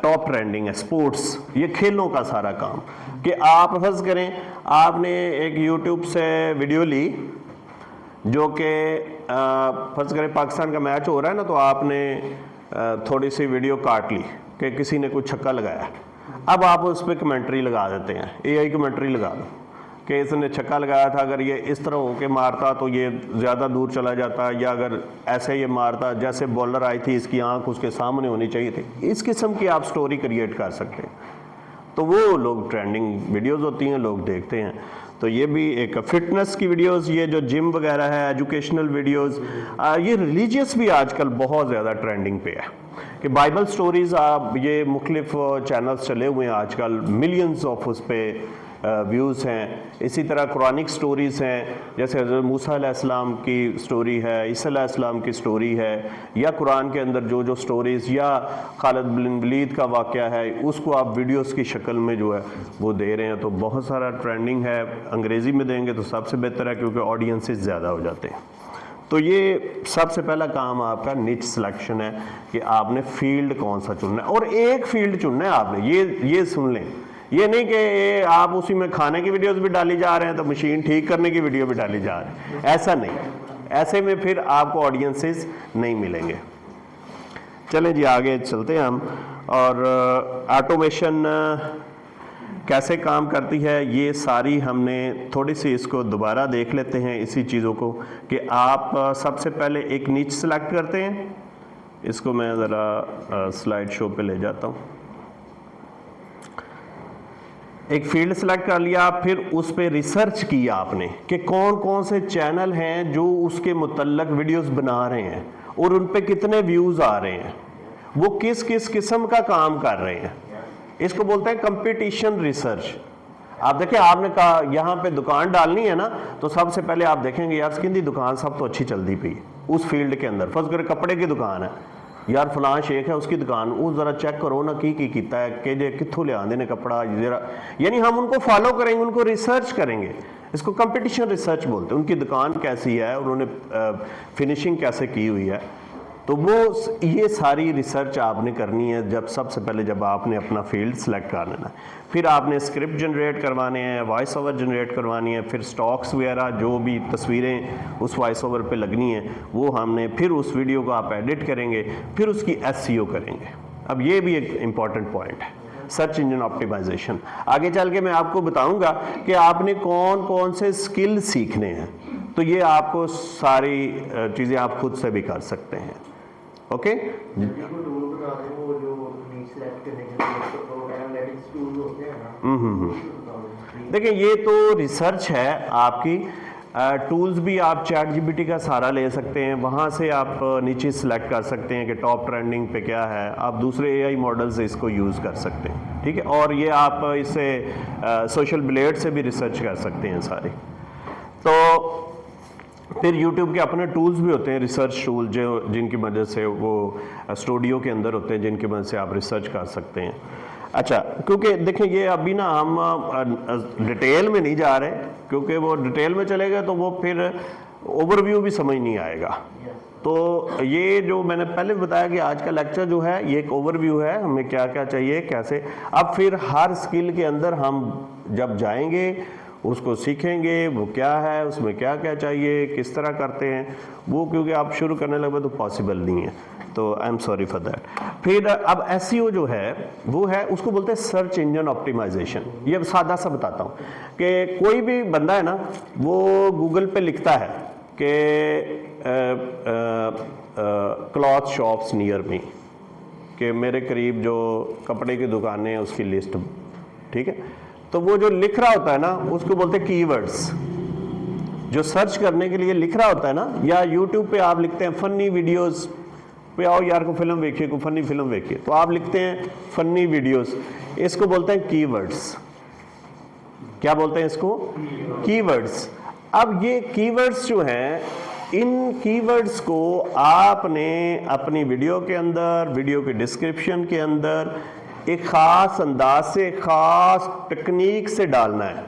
टॉप ट्रेंडिंग है। स्पोर्ट्स, ये खेलों का सारा काम, कि आप फर्ज करें आपने एक यूट्यूब से वीडियो ली जो कि फर्ज करें पाकिस्तान का मैच हो रहा है ना, तो आपने थोड़ी सी वीडियो काट ली कि किसी ने कोई छक्का लगाया, अब आप उस पर कमेंट्री लगा देते हैं, AI कमेंट्री लगा दो कि इसने छक्का लगाया था, अगर ये इस तरह होके मारता तो ये ज़्यादा दूर चला जाता, या अगर ऐसे ये मारता जैसे बॉलर आई थी, इसकी आंख उसके सामने होनी चाहिए थी। इस किस्म की आप स्टोरी क्रिएट कर सकते हैं, तो वो लोग ट्रेंडिंग वीडियोस होती हैं, लोग देखते हैं। तो ये भी एक फिटनेस की वीडियोस, ये जो जिम वगैरह है, एजुकेशनल वीडियोस, ये रिलीजियस भी आजकल बहुत ज़्यादा ट्रेंडिंग पे है कि बाइबल स्टोरीज़, आप ये मुख्तलिफ चैनल्स चले हुए हैं आजकल, मिलियंस ऑफ उस पर व्यूज़ हैं। इसी तरह कुरानिक स्टोरीज़ हैं, जैसे हज़रत मूसा अलैहिस्सलाम की स्टोरी है, ईसा अलैहिस्सलाम की स्टोरी है, या कुरान के अंदर जो जो स्टोरीज़, या खालिद बिन वलीद का वाक़या है, उसको आप वीडियोस की शक्ल में जो है वो दे रहे हैं। तो बहुत सारा ट्रेंडिंग है। अंग्रेज़ी में देंगे तो सबसे बेहतर है, क्योंकि ऑडियंसेस ज़्यादा हो जाते हैं। तो ये सबसे पहला काम आपका निच सिलेक्शन है कि आपने फील्ड कौन सा चुनना है, और एक फील्ड चुनना है आपने। ये सुन लें, ये नहीं कि आप उसी में खाने की वीडियोस भी डाली जा रहे हैं तो मशीन ठीक करने की वीडियो भी डाली जा रही है, ऐसा नहीं। ऐसे में फिर आपको ऑडियंसेस नहीं मिलेंगे। चलें जी आगे चलते हैं हम, और ऑटोमेशन कैसे काम करती है ये सारी हमने थोड़ी सी इसको दोबारा देख लेते हैं इसी चीज़ों को, कि आप सबसे पहले एक नीच सेलेक्ट करते हैं। इसको मैं ज़रा स्लाइड शो पे ले जाता हूँ। एक फील्ड सेलेक्ट कर लिया, फिर उस पे रिसर्च की आपने कि कौन कौन से चैनल हैं जो उसके मुतल्लक वीडियोस बना रहे हैं और उन पे कितने व्यूज़ आ रहे हैं, वो किस किस किस्म का काम कर रहे हैं। इसको बोलते हैं कंपटीशन रिसर्च। आप देखिए, आपने कहा यहाँ पे दुकान डालनी है ना, तो सबसे पहले आप देखेंगे यार किंदी दुकान सब तो अच्छी चलती पई उस फील्ड के अंदर। फर्स्ट कर कपड़े की दुकान है यार, फलां शेख है उसकी दुकान, वो ज़रा चेक करो ना की कीता है कि जे कित्थों ले आंदे ने कपड़ा जरा, यानी हम उनको फॉलो करेंगे, उनको रिसर्च करेंगे। इसको कंपटीशन रिसर्च बोलते हैं। उनकी दुकान कैसी है, उन्होंने फिनिशिंग कैसे की हुई है, तो वो ये सारी रिसर्च आपने करनी है जब सबसे पहले जब आपने अपना फील्ड सेलेक्ट कर लेना है। फिर आपने स्क्रिप्ट जनरेट करवाने हैं, वॉइस ओवर जनरेट करवानी है, फिर स्टॉक्स वगैरह जो भी तस्वीरें उस वॉइस ओवर पे लगनी है वो हमने, फिर उस वीडियो को आप एडिट करेंगे, फिर उसकी SEO करेंगे। अब ये भी एक इम्पॉर्टेंट पॉइंट है, सर्च इंजन ऑप्टिमाइजेशन। आगे चल के मैं आपको बताऊंगा कि आपने कौन कौन से स्किल सीखने हैं, तो ये आपको सारी चीज़ें आप खुद से भी कर सकते हैं। ओके, देखिए ये तो रिसर्च है आपकी। टूल्स भी आप चैट GPT का सहारा ले सकते हैं, वहाँ से आप नीचे सिलेक्ट कर सकते हैं कि टॉप ट्रेंडिंग पे क्या है। आप दूसरे AI मॉडल से इसको यूज़ कर सकते हैं, ठीक है। और ये आप इससे सोशल ब्लेड से भी रिसर्च कर सकते हैं सारी। तो फिर YouTube के अपने टूल्स भी होते हैं, रिसर्च टूल, जो जिनकी मदद से वो स्टूडियो के अंदर होते हैं, जिनकी मदद से आप रिसर्च कर सकते हैं। अच्छा, क्योंकि देखें ये अभी ना हम डिटेल में नहीं जा रहे, क्योंकि वो डिटेल में चले गए तो वो फिर ओवरव्यू भी समझ नहीं आएगा। तो ये जो मैंने पहले बताया कि आज का लेक्चर जो है ये एक ओवरव्यू है, हमें क्या क्या चाहिए कैसे। अब फिर हर स्किल के अंदर हम जब जाएंगे उसको सीखेंगे, वो क्या है, उसमें क्या क्या चाहिए, किस तरह करते हैं वो, क्योंकि आप शुरू करने लगे तो पॉसिबल नहीं है, तो I am sorry for that. फिर अब SEO जो है वो है, उसको बोलते हैं सर्च इंजन ऑप्टिमाइजेशन। ये अब सादा सा बताता हूँ कि कोई भी बंदा है ना, वो गूगल पे लिखता है कि क्लॉथ शॉप्स नियर मी, कि मेरे करीब जो कपड़े की दुकानें हैं उसकी लिस्ट, ठीक है। तो वो जो लिख रहा होता है ना उसको बोलते हैं कीवर्ड्स। जो सर्च करने के लिए लिख रहा होता है ना, या यूट्यूब पे आप लिखते हैं फनी वीडियोस पे, आओ यार को फिल्म देखिए, को फनी फिल्म देखिए, तो आप लिखते हैं फनी वीडियोस, इसको बोलते हैं कीवर्ड्स। क्या बोलते हैं इसको? कीवर्ड्स। अब ये कीवर्ड्स जो हैं, इन कीवर्ड्स को आपने अपनी वीडियो के अंदर, वीडियो के डिस्क्रिप्शन के अंदर एक ख़ास अंदाज से, ख़ास टेक्निक से डालना है,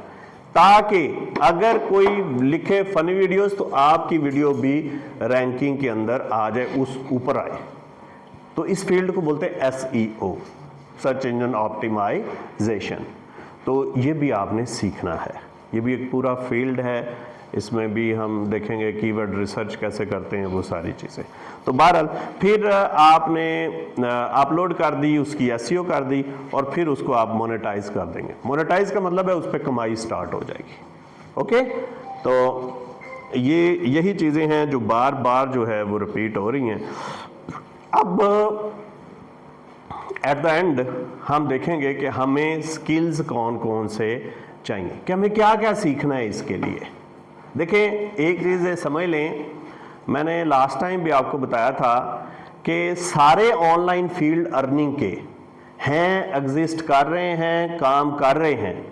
ताकि अगर कोई लिखे फनी वीडियोस तो आपकी वीडियो भी रैंकिंग के अंदर आ जाए, उस ऊपर आए। तो इस फील्ड को बोलते हैं SEO, सर्च इंजन ऑप्टिमाइजेशन। तो ये भी आपने सीखना है, ये भी एक पूरा फील्ड है। इसमें भी हम देखेंगे कीवर्ड रिसर्च कैसे करते हैं, वो सारी चीज़ें। तो बहरहाल फिर आपने अपलोड कर दी, उसकी SEO कर दी, और फिर उसको आप मोनेटाइज कर देंगे। मोनेटाइज का मतलब है उस पर कमाई स्टार्ट हो जाएगी। ओके, तो ये यही चीज़ें हैं जो बार बार जो है वो रिपीट हो रही हैं। अब एट द एंड हम देखेंगे कि हमें स्किल्स कौन कौन से चाहिए, कि हमें क्या क्या सीखना है इसके लिए। देखें, एक चीज़ समझ लें, मैंने लास्ट टाइम भी आपको बताया था कि सारे ऑनलाइन फील्ड अर्निंग के हैं, एग्जिस्ट कर रहे हैं, काम कर रहे हैं,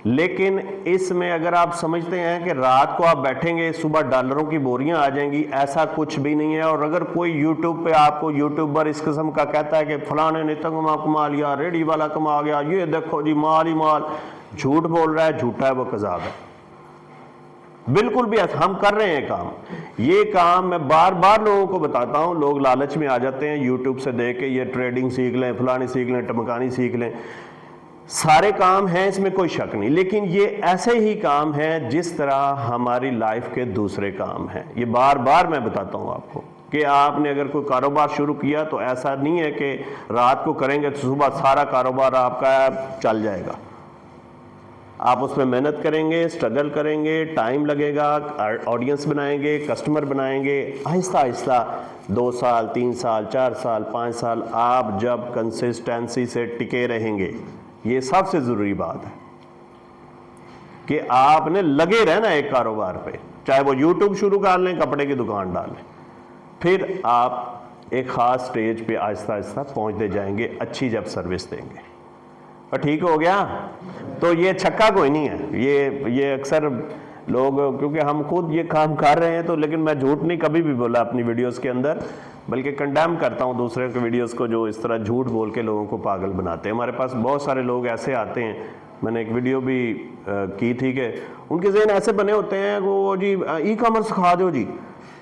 लेकिन इसमें अगर आप समझते हैं कि रात को आप बैठेंगे सुबह डॉलरों की बोरियां आ जाएंगी, ऐसा कुछ भी नहीं है। और अगर कोई यूट्यूब पे आपको यूट्यूबर इस किस्म का कहता है कि फलाने ने इतना कमा लिया, रेडी वाला कमा गया, ये देखो जी माल ही माल, झूठ बोल रहा है, झूठा है, वो कज़ाब है। बिल्कुल भी ऐसा हम कर रहे हैं काम। ये काम मैं बार बार लोगों को बताता हूँ, लोग लालच में आ जाते हैं यूट्यूब से देख के, ये ट्रेडिंग सीख लें, फलानी सीख लें, टमकानी सीख लें। सारे काम हैं, इसमें कोई शक नहीं, लेकिन ये ऐसे ही काम हैं जिस तरह हमारी लाइफ के दूसरे काम हैं। ये बार बार मैं बताता हूँ आपको कि आपने अगर कोई कारोबार शुरू किया तो ऐसा नहीं है कि रात को करेंगे तो सुबह सारा कारोबार आपका चल जाएगा। आप उसमें मेहनत करेंगे, स्ट्रगल करेंगे, टाइम लगेगा, ऑडियंस बनाएंगे, कस्टमर बनाएंगे, आहिस्ता आहिस्ता 2 साल, 3 साल, 4 साल, 5 साल आप जब कंसिस्टेंसी से टिके रहेंगे। ये सबसे ज़रूरी बात है कि आपने लगे रहना एक कारोबार पे, चाहे वो यूट्यूब शुरू कर लें, कपड़े की दुकान डालें, फिर आप एक ख़ास स्टेज पे आहिस्ता आहिस्ता पहुँचते जाएंगे, अच्छी जब सर्विस देंगे। और ठीक हो गया। तो ये छक्का कोई नहीं है, ये अक्सर लोग, क्योंकि हम खुद ये काम कर रहे हैं तो, लेकिन मैं झूठ नहीं कभी भी बोला अपनी वीडियोस के अंदर, बल्कि कंडेम करता हूँ दूसरे के वीडियोस को जो इस तरह झूठ बोल के लोगों को पागल बनाते हैं। हमारे पास बहुत सारे लोग ऐसे आते हैं, मैंने एक वीडियो भी की थी कि उनके ज़हन ऐसे बने होते हैं वो जी ई कॉमर्स सिखा दो जी,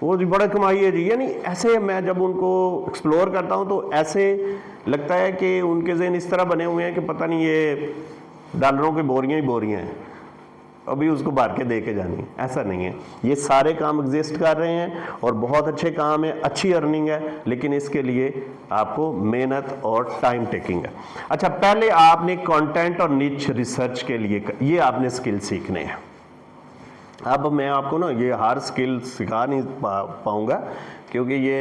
वो जी बड़ा कमाई है जी, यानी ऐसे मैं जब उनको एक्सप्लोर करता हूँ तो ऐसे लगता है कि उनके ज़हन इस तरह बने हुए हैं कि पता नहीं ये डॉलरों की बोरियां ही बोरियां हैं, अभी उसको भर के दे के जानी है। ऐसा नहीं है, ये सारे काम एग्जिस्ट कर रहे हैं और बहुत अच्छे काम है, अच्छी अर्निंग है, लेकिन इसके लिए आपको मेहनत और टाइम टेकिंग है। अच्छा, पहले आपने कंटेंट और निच रिसर्च के लिए ये आपने स्किल सीखने हैं। अब मैं आपको ना ये हर स्किल सिखा नहीं पाऊँगा क्योंकि ये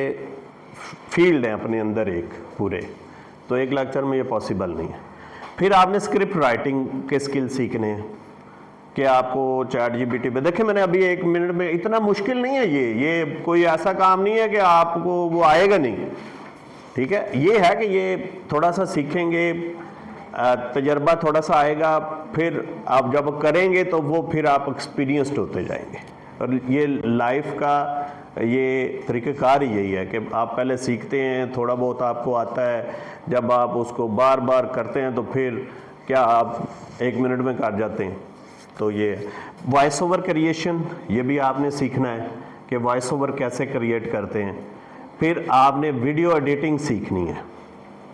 फील्ड है अपने अंदर एक पूरे, तो एक लेक्चर में ये पॉसिबल नहीं है। फिर आपने स्क्रिप्ट राइटिंग के स्किल सीखने हैं कि आपको चैट जीपीटी पे, देखिए मैंने अभी 1 मिनट में, इतना मुश्किल नहीं है ये कोई ऐसा काम नहीं है कि आपको वो आएगा नहीं, ठीक है। ये है कि ये थोड़ा सा सीखेंगे, तजर्बा थोड़ा सा आएगा, फिर आप जब करेंगे तो वो फिर आप एक्सपीरियंस्ड होते जाएंगे। और ये लाइफ का ये तरीक़ाकार ही यही है कि आप पहले सीखते हैं, थोड़ा बहुत आपको आता है, जब आप उसको बार बार करते हैं तो फिर क्या आप 1 मिनट में कर जाते हैं। तो ये वॉइस ओवर क्रिएशन, ये भी आपने सीखना है कि वॉइस ओवर कैसे क्रिएट करते हैं। फिर आपने वीडियो एडिटिंग सीखनी है,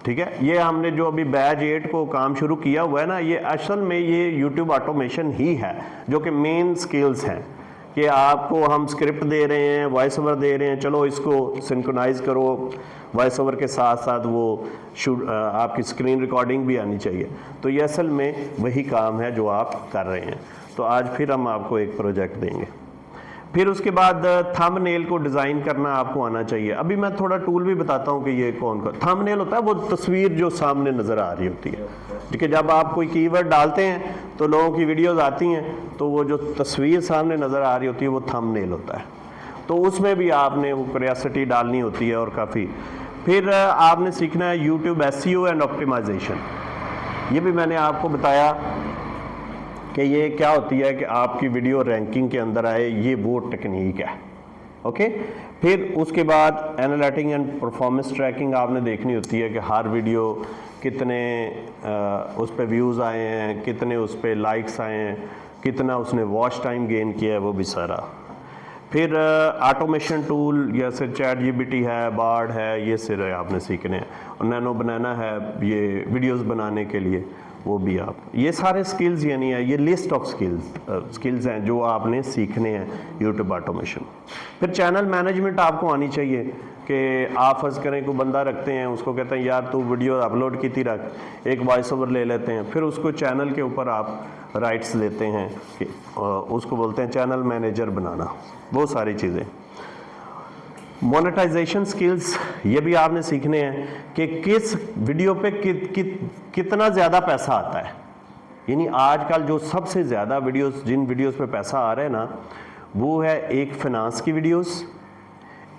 ठीक है। ये हमने जो अभी बैच 8 को काम शुरू किया हुआ है ना, ये असल में ये यूट्यूब ऑटोमेशन ही है जो कि मेन स्किल्स हैं कि आपको हम स्क्रिप्ट दे रहे हैं, वॉइस ओवर दे रहे हैं, चलो इसको सिंक्रोनाइज करो, वॉइस ओवर के साथ साथ वो आपकी स्क्रीन रिकॉर्डिंग भी आनी चाहिए। तो ये असल में वही काम है जो आप कर रहे हैं। तो आज फिर हम आपको एक प्रोजेक्ट देंगे। फिर उसके बाद थंबनेल को डिज़ाइन करना आपको आना चाहिए। अभी मैं थोड़ा टूल भी बताता हूँ कि ये कौन सा थंबनेल होता है, वो तस्वीर जो सामने नज़र आ रही होती है, ठीक है। जब आप कोई कीवर्ड डालते हैं तो लोगों की वीडियोस आती हैं, तो वो जो तस्वीर सामने नज़र आ रही होती है वो थंबनेल होता है। तो उसमें भी आपने वो क्यूरियोसिटी डालनी होती है और काफ़ी। फिर आपने सीखना है यूट्यूब एसईओ एंड ऑप्टिमाइजेशन। ये भी मैंने आपको बताया कि ये क्या होती है कि आपकी वीडियो रैंकिंग के अंदर आए, ये वो टेक्निक है, ओके। फिर उसके बाद एनालिटिक्स एंड परफॉर्मेंस ट्रैकिंग आपने देखनी होती है कि हर वीडियो कितने उस पर व्यूज़ आए हैं, कितने उस पर लाइक्स आए हैं, कितना उसने वॉच टाइम गेन किया है, वो भी सारा। फिर ऑटोमेशन टूल जैसे चैट जीपीटी है, बार्ड है, ये सारे आपने सीखने हैं। और नैनो बनाना है ये वीडियोस बनाने के लिए, वो भी आप, ये सारे स्किल्स यानी है, ये लिस्ट ऑफ स्किल्स हैं जो आपने सीखने हैं यूट्यूब ऑटोमेशन। फिर चैनल मैनेजमेंट आपको आनी चाहिए कि आप फर्ज करें कोई बंदा रखते हैं, उसको कहते हैं यार तू वीडियो अपलोड की थी रख, एक वॉइस ओवर ले लेते हैं, फिर उसको चैनल के ऊपर आप राइट्स लेते हैं कि उसको बोलते हैं चैनल मैनेजर बनाना, वो सारी चीज़ें। मोनेटाइजेशन स्किल्स, ये भी आपने सीखने हैं कि किस वीडियो पे कितना ज़्यादा पैसा आता है। यानी आजकल जो सबसे ज़्यादा वीडियोस, जिन वीडियोस पे पैसा आ रहा है ना, वो है एक फिनांस की वीडियोस,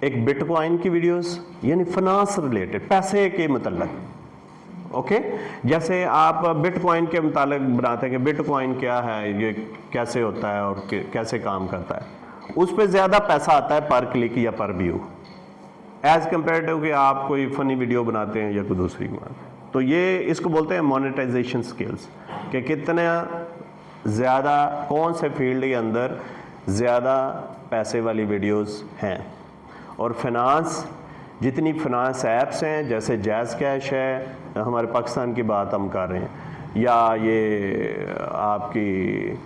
एक बिटकॉइन की वीडियोस, यानी फिनांस रिलेटेड, पैसे के मतलब, ओके। जैसे आप बिटकॉइन के मुताबिक बनाते हैं कि बिटकॉइन क्या है, ये कैसे होता है और कैसे काम करता है, उस पर ज़्यादा पैसा आता है पर क्लिक या पर व्यू, एज़ कम्पेरेटिव कि आप कोई फ़नी वीडियो बनाते हैं या कोई दूसरी बनाते हैं। तो ये इसको बोलते हैं मोनेटाइजेशन स्किल्स कि कितना ज़्यादा कौन से फील्ड के अंदर ज़्यादा पैसे वाली वीडियोस हैं। और फिनांस, जितनी फिनांस ऐप्स हैं जैसे जैज़ कैश है, हमारे पाकिस्तान की बात हम कर रहे हैं, या ये आपकी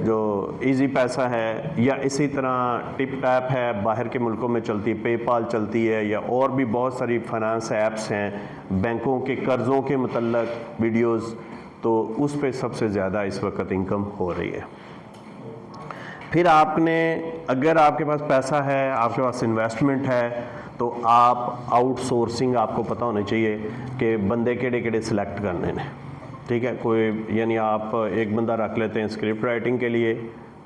जो इजी पैसा है, या इसी तरह टिप टैप है, बाहर के मुल्कों में चलती है, पेपाल चलती है, या और भी बहुत सारी फाइनेंस ऐप्स हैं, बैंकों के कर्ज़ों के मतलब वीडियोस, तो उस पे सबसे ज़्यादा इस वक्त इनकम हो रही है। फिर आपने, अगर आपके पास पैसा है, आपके पास इन्वेस्टमेंट है, तो आप आउटसोर्सिंग, आपको पता होना चाहिए कि बंदे केड़े केड़े सिलेक्ट करने हैं, ठीक है। कोई यानी आप एक बंदा रख लेते हैं स्क्रिप्ट राइटिंग के लिए।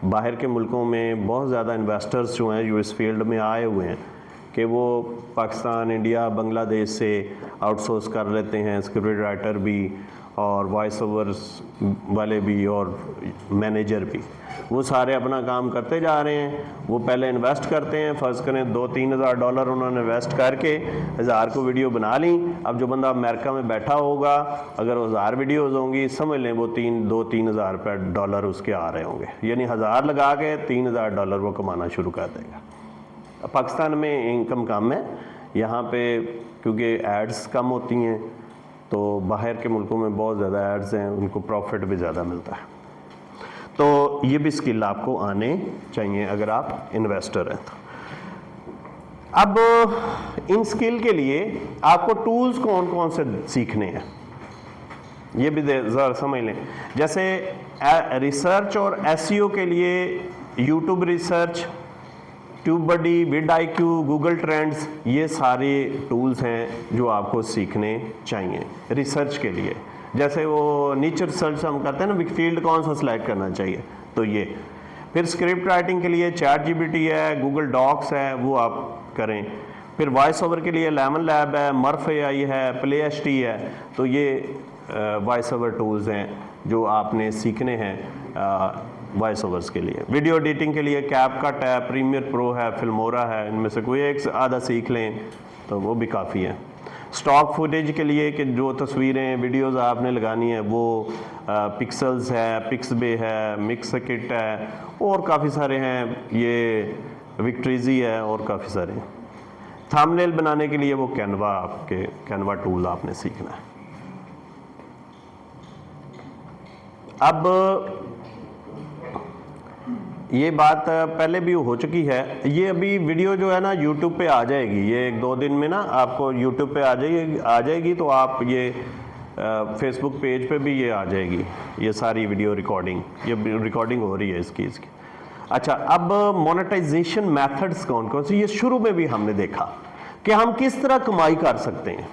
बाहर के मुल्कों में बहुत ज़्यादा इन्वेस्टर्स जो हैं जो इस फील्ड में आए हुए हैं कि वो पाकिस्तान, इंडिया, बांग्लादेश से आउटसोर्स कर लेते हैं, स्क्रिप्ट राइटर भी और वॉइस ओवर्स वाले भी और मैनेजर भी। वो सारे अपना काम करते जा रहे हैं। वो पहले इन्वेस्ट करते हैं, फ़र्ज़ करें $2-3 हज़ार डॉलर उन्होंने इन्वेस्ट करके 1000 को वीडियो बना ली। अब जो बंदा अमेरिका में बैठा होगा, अगर 1000 वीडियोज़ होंगी, समझ लें वो 2-3 हज़ार रुपये डॉलर उसके आ रहे होंगे, यानी 1000 लगा के $3000 वो कमाना शुरू कर देगा। पाकिस्तान में इनकम कम है, यहाँ पे क्योंकि एड्स कम होती हैं, तो बाहर के मुल्कों में बहुत ज़्यादा एड्स हैं, उनको प्रॉफिट भी ज़्यादा मिलता है। तो ये भी स्किल आपको आने चाहिए अगर आप इन्वेस्टर हैं तो। अब इन स्किल के लिए आपको टूल्स कौन कौन से सीखने हैं, ये भी ज़रा समझ लें। जैसे रिसर्च और एसईओ के लिए YouTube research, TubeBuddy, vidIQ, Google trends, ये सारे टूल्स हैं जो आपको सीखने चाहिए रिसर्च के लिए। जैसे वो नीचे रिसर्च हम करते हैं ना, फील्ड कौन सा सिलेक्ट करना चाहिए, तो ये। फिर स्क्रिप्ट राइटिंग के लिए चैटजीपीटी है, गूगल डॉक्स है, वो आप करें। फिर वॉइस ओवर के लिए लेमन लैब है, मर्फ एआई है, प्ले एचटी है, तो ये वॉइस ओवर टूल्स हैं जो आपने सीखने हैं वॉइस ओवर्स के लिए। वीडियो एडिटिंग के लिए कैपकट है, प्रीमियर प्रो है, फिल्मोरा है, इनमें से कोई एक आधा सीख लें तो वो भी काफ़ी है। स्टॉक फुटेज के लिए कि जो तस्वीरें, वीडियोस आपने लगानी है, वो पिक्सल्स है, पिक्सबे है, मिक्सकिट है, और काफ़ी सारे हैं, ये विक्ट्रीजी है, और काफ़ी सारे हैं। थंबनेल बनाने के लिए वो कैनवा, आपके कैनवा टूल आपने सीखना है। अब ये बात पहले भी हो चुकी है, ये अभी वीडियो जो है ना यूट्यूब पे आ जाएगी, ये 1-2 दिन में ना आपको यूट्यूब पे आ जाएगी, तो आप ये फेसबुक पेज पे भी ये आ जाएगी, ये सारी वीडियो रिकॉर्डिंग, ये रिकॉर्डिंग हो रही है इसकी। अच्छा, अब मोनेटाइजेशन मेथड्स कौन कौन से, ये शुरू में भी हमने देखा कि हम किस तरह कमाई कर सकते हैं,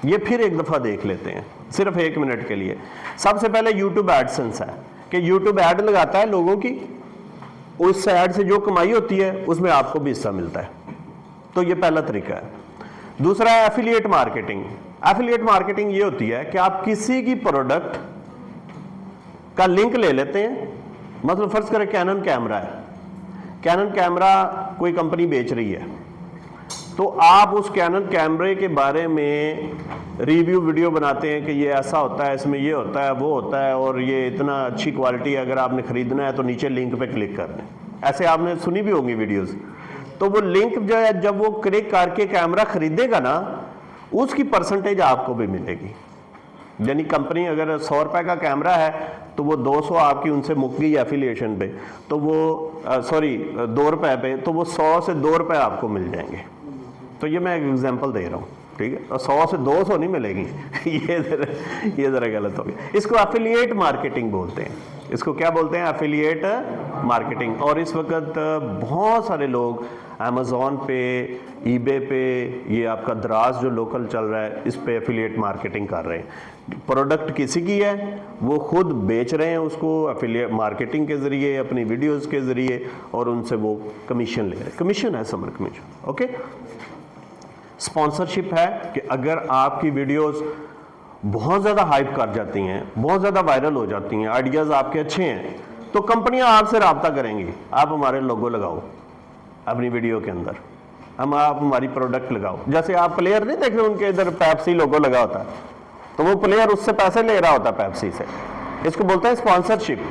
ये फिर एक दफ़ा देख लेते हैं सिर्फ 1 मिनट के लिए। सबसे पहले यूट्यूब एडसेंस है कि यूट्यूब ऐड लगाता है लोगों की, उस ऐड से जो कमाई होती है उसमें आपको भी हिस्सा मिलता है, तो ये पहला तरीका है। दूसरा है एफिलिएट मार्केटिंग। एफिलिएट मार्केटिंग ये होती है कि आप किसी की प्रोडक्ट का लिंक ले लेते हैं, मतलब फर्ज करें कैनन कैमरा है, कैनन कैमरा कोई कंपनी बेच रही है, तो आप उस कैनन कैमरे के बारे में रिव्यू वीडियो बनाते हैं कि ये ऐसा होता है, इसमें ये होता है, वो होता है, और ये इतना अच्छी क्वालिटी है, अगर आपने ख़रीदना है तो नीचे लिंक पे क्लिक कर दें। ऐसे आपने सुनी भी होंगी वीडियोस। तो वो लिंक जो है, जब वो क्लिक करके कैमरा ख़रीदेगा ना, उसकी परसेंटेज आपको भी मिलेगी। यानी कंपनी अगर 100 रुपये का कैमरा है तो वो 200 आपकी उनसे मुक गई एफिलिएशन पे, तो वो 2 रुपये पे, तो वो 100 से 2 रुपये आपको मिल जाएंगे। तो ये मैं एक एग्जांपल दे रहा हूँ, ठीक है, और 100 से 200 नहीं मिलेगी ये ज़रा गलत हो गया। इसको एफिलिएट मार्केटिंग बोलते हैं। इसको क्या बोलते हैं? Affiliate marketing. और इस वक्त बहुत सारे लोग अमेज़ॉन पे, ईबे पे, ये आपका दराज जो लोकल चल रहा है, इस पे एफिलिएट मार्केटिंग कर रहे हैं। प्रोडक्ट किसी की है, वो खुद बेच रहे हैं उसको एफिलिएट मार्केटिंग के ज़रिए, अपनी वीडियोज़ के ज़रिए, और उनसे वो कमीशन ले रहे हैं। कमीशन है, समर कमीशन। ओके, स्पॉन्सरशिप है कि अगर आपकी वीडियोस बहुत ज़्यादा हाइप कर जाती हैं, बहुत ज़्यादा वायरल हो जाती हैं, आइडियाज़ आपके अच्छे हैं, तो कंपनियां आपसे रब्ता करेंगी, आप हमारे लोगो लगाओ अपनी वीडियो के अंदर, आप हमारी प्रोडक्ट लगाओ। जैसे आप प्लेयर नहीं देख रहे, उनके इधर पेप्सी लोगो लगा होता है, तो वो प्लेयर उससे पैसे ले रहा होता है पेप्सी से। इसको बोलते हैं स्पॉन्सरशिप।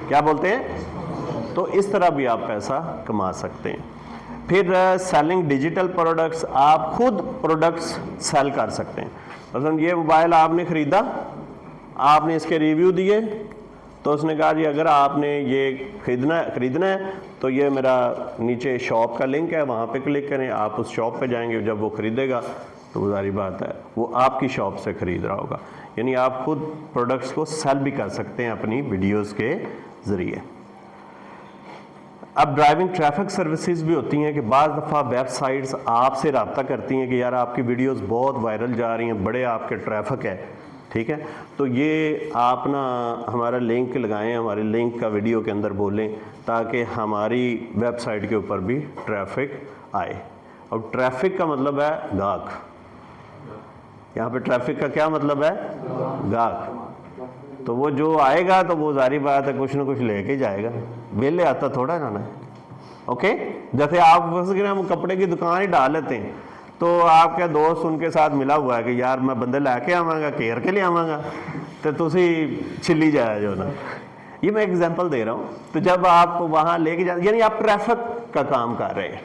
क्या बोलते हैं? तो इस तरह भी आप पैसा कमा सकते हैं। फिर सेलिंग डिजिटल प्रोडक्ट्स, आप खुद प्रोडक्ट्स सेल कर सकते हैं। मतलब ये मोबाइल आपने ख़रीदा, आपने इसके रिव्यू दिए तो उसने कहा जी अगर आपने ये खरीदना है तो ये मेरा नीचे शॉप का लिंक है, वहाँ पे क्लिक करें, आप उस शॉप पे जाएंगे, जब वो ख़रीदेगा तो वो जारी बात है वो आपकी शॉप से ख़रीद रहा होगा। यानी आप खुद प्रोडक्ट्स को सेल भी कर सकते हैं अपनी वीडियोस के ज़रिए। अब ड्राइविंग ट्रैफिक सर्विसेज भी होती हैं कि बाज़ दफ़ा वेबसाइट्स आपसे रब्ता करती हैं कि यार आपकी वीडियोस बहुत वायरल जा रही हैं, बड़े आपके ट्रैफिक है, ठीक है, तो ये आप ना हमारा लिंक लगाएं, हमारे लिंक का वीडियो के अंदर बोलें ताकि हमारी वेबसाइट के ऊपर भी ट्रैफिक आए। और ट्रैफिक का मतलब है गाहक, यहाँ पे ट्रैफिक का क्या मतलब है? गाहक। तो वो जो आएगा तो वो जारी बात है कुछ ना कुछ लेके जाएगा, वेले आता थोड़ा ना है। ओके, जैसे आप हम कपड़े की दुकान ही डाल लेते हैं तो आपका दोस्त उनके साथ मिला हुआ है कि यार मैं बंदे लैके आवांगा, केयर के लिए आवांगा, तो तुसी छिली जाए जो ना, ये मैं एग्जांपल दे रहा हूँ। तो जब आप वहाँ लेके जा, यानी आप ट्रैफिक का काम कर रहे हैं।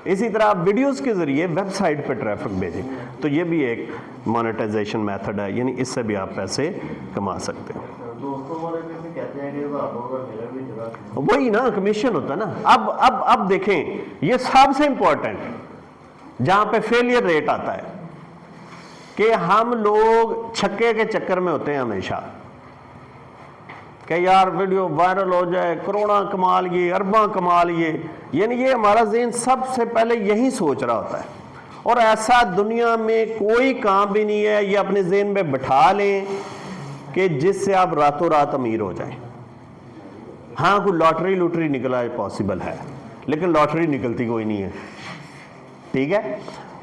इसी तरह आप वीडियोस के ज़रिए वेबसाइट पे ट्रैफिक भेजें, तो ये भी एक मोनेटाइजेशन मेथड है, यानी इससे भी आप पैसे कमा सकते हैं। वही ना कमीशन होता है ना। अब देखें ये सबसे इंपॉर्टेंट जहां पे फेलियर रेट आता है कि हम लोग छक्के के चक्कर में होते हैं हमेशा कि यार वीडियो वायरल हो जाए, करोड़ों कमा लिए, अरबा कमा लिए, यानी ये हमारा ज़हन सबसे पहले यही सोच रहा होता है। और ऐसा दुनिया में कोई काम भी नहीं है, ये अपने ज़हन में बिठा लें कि जिससे आप रातों रात अमीर हो जाएं। हाँ कोई लॉटरी निकला पॉसिबल है, लेकिन लॉटरी निकलती कोई नहीं है, ठीक है।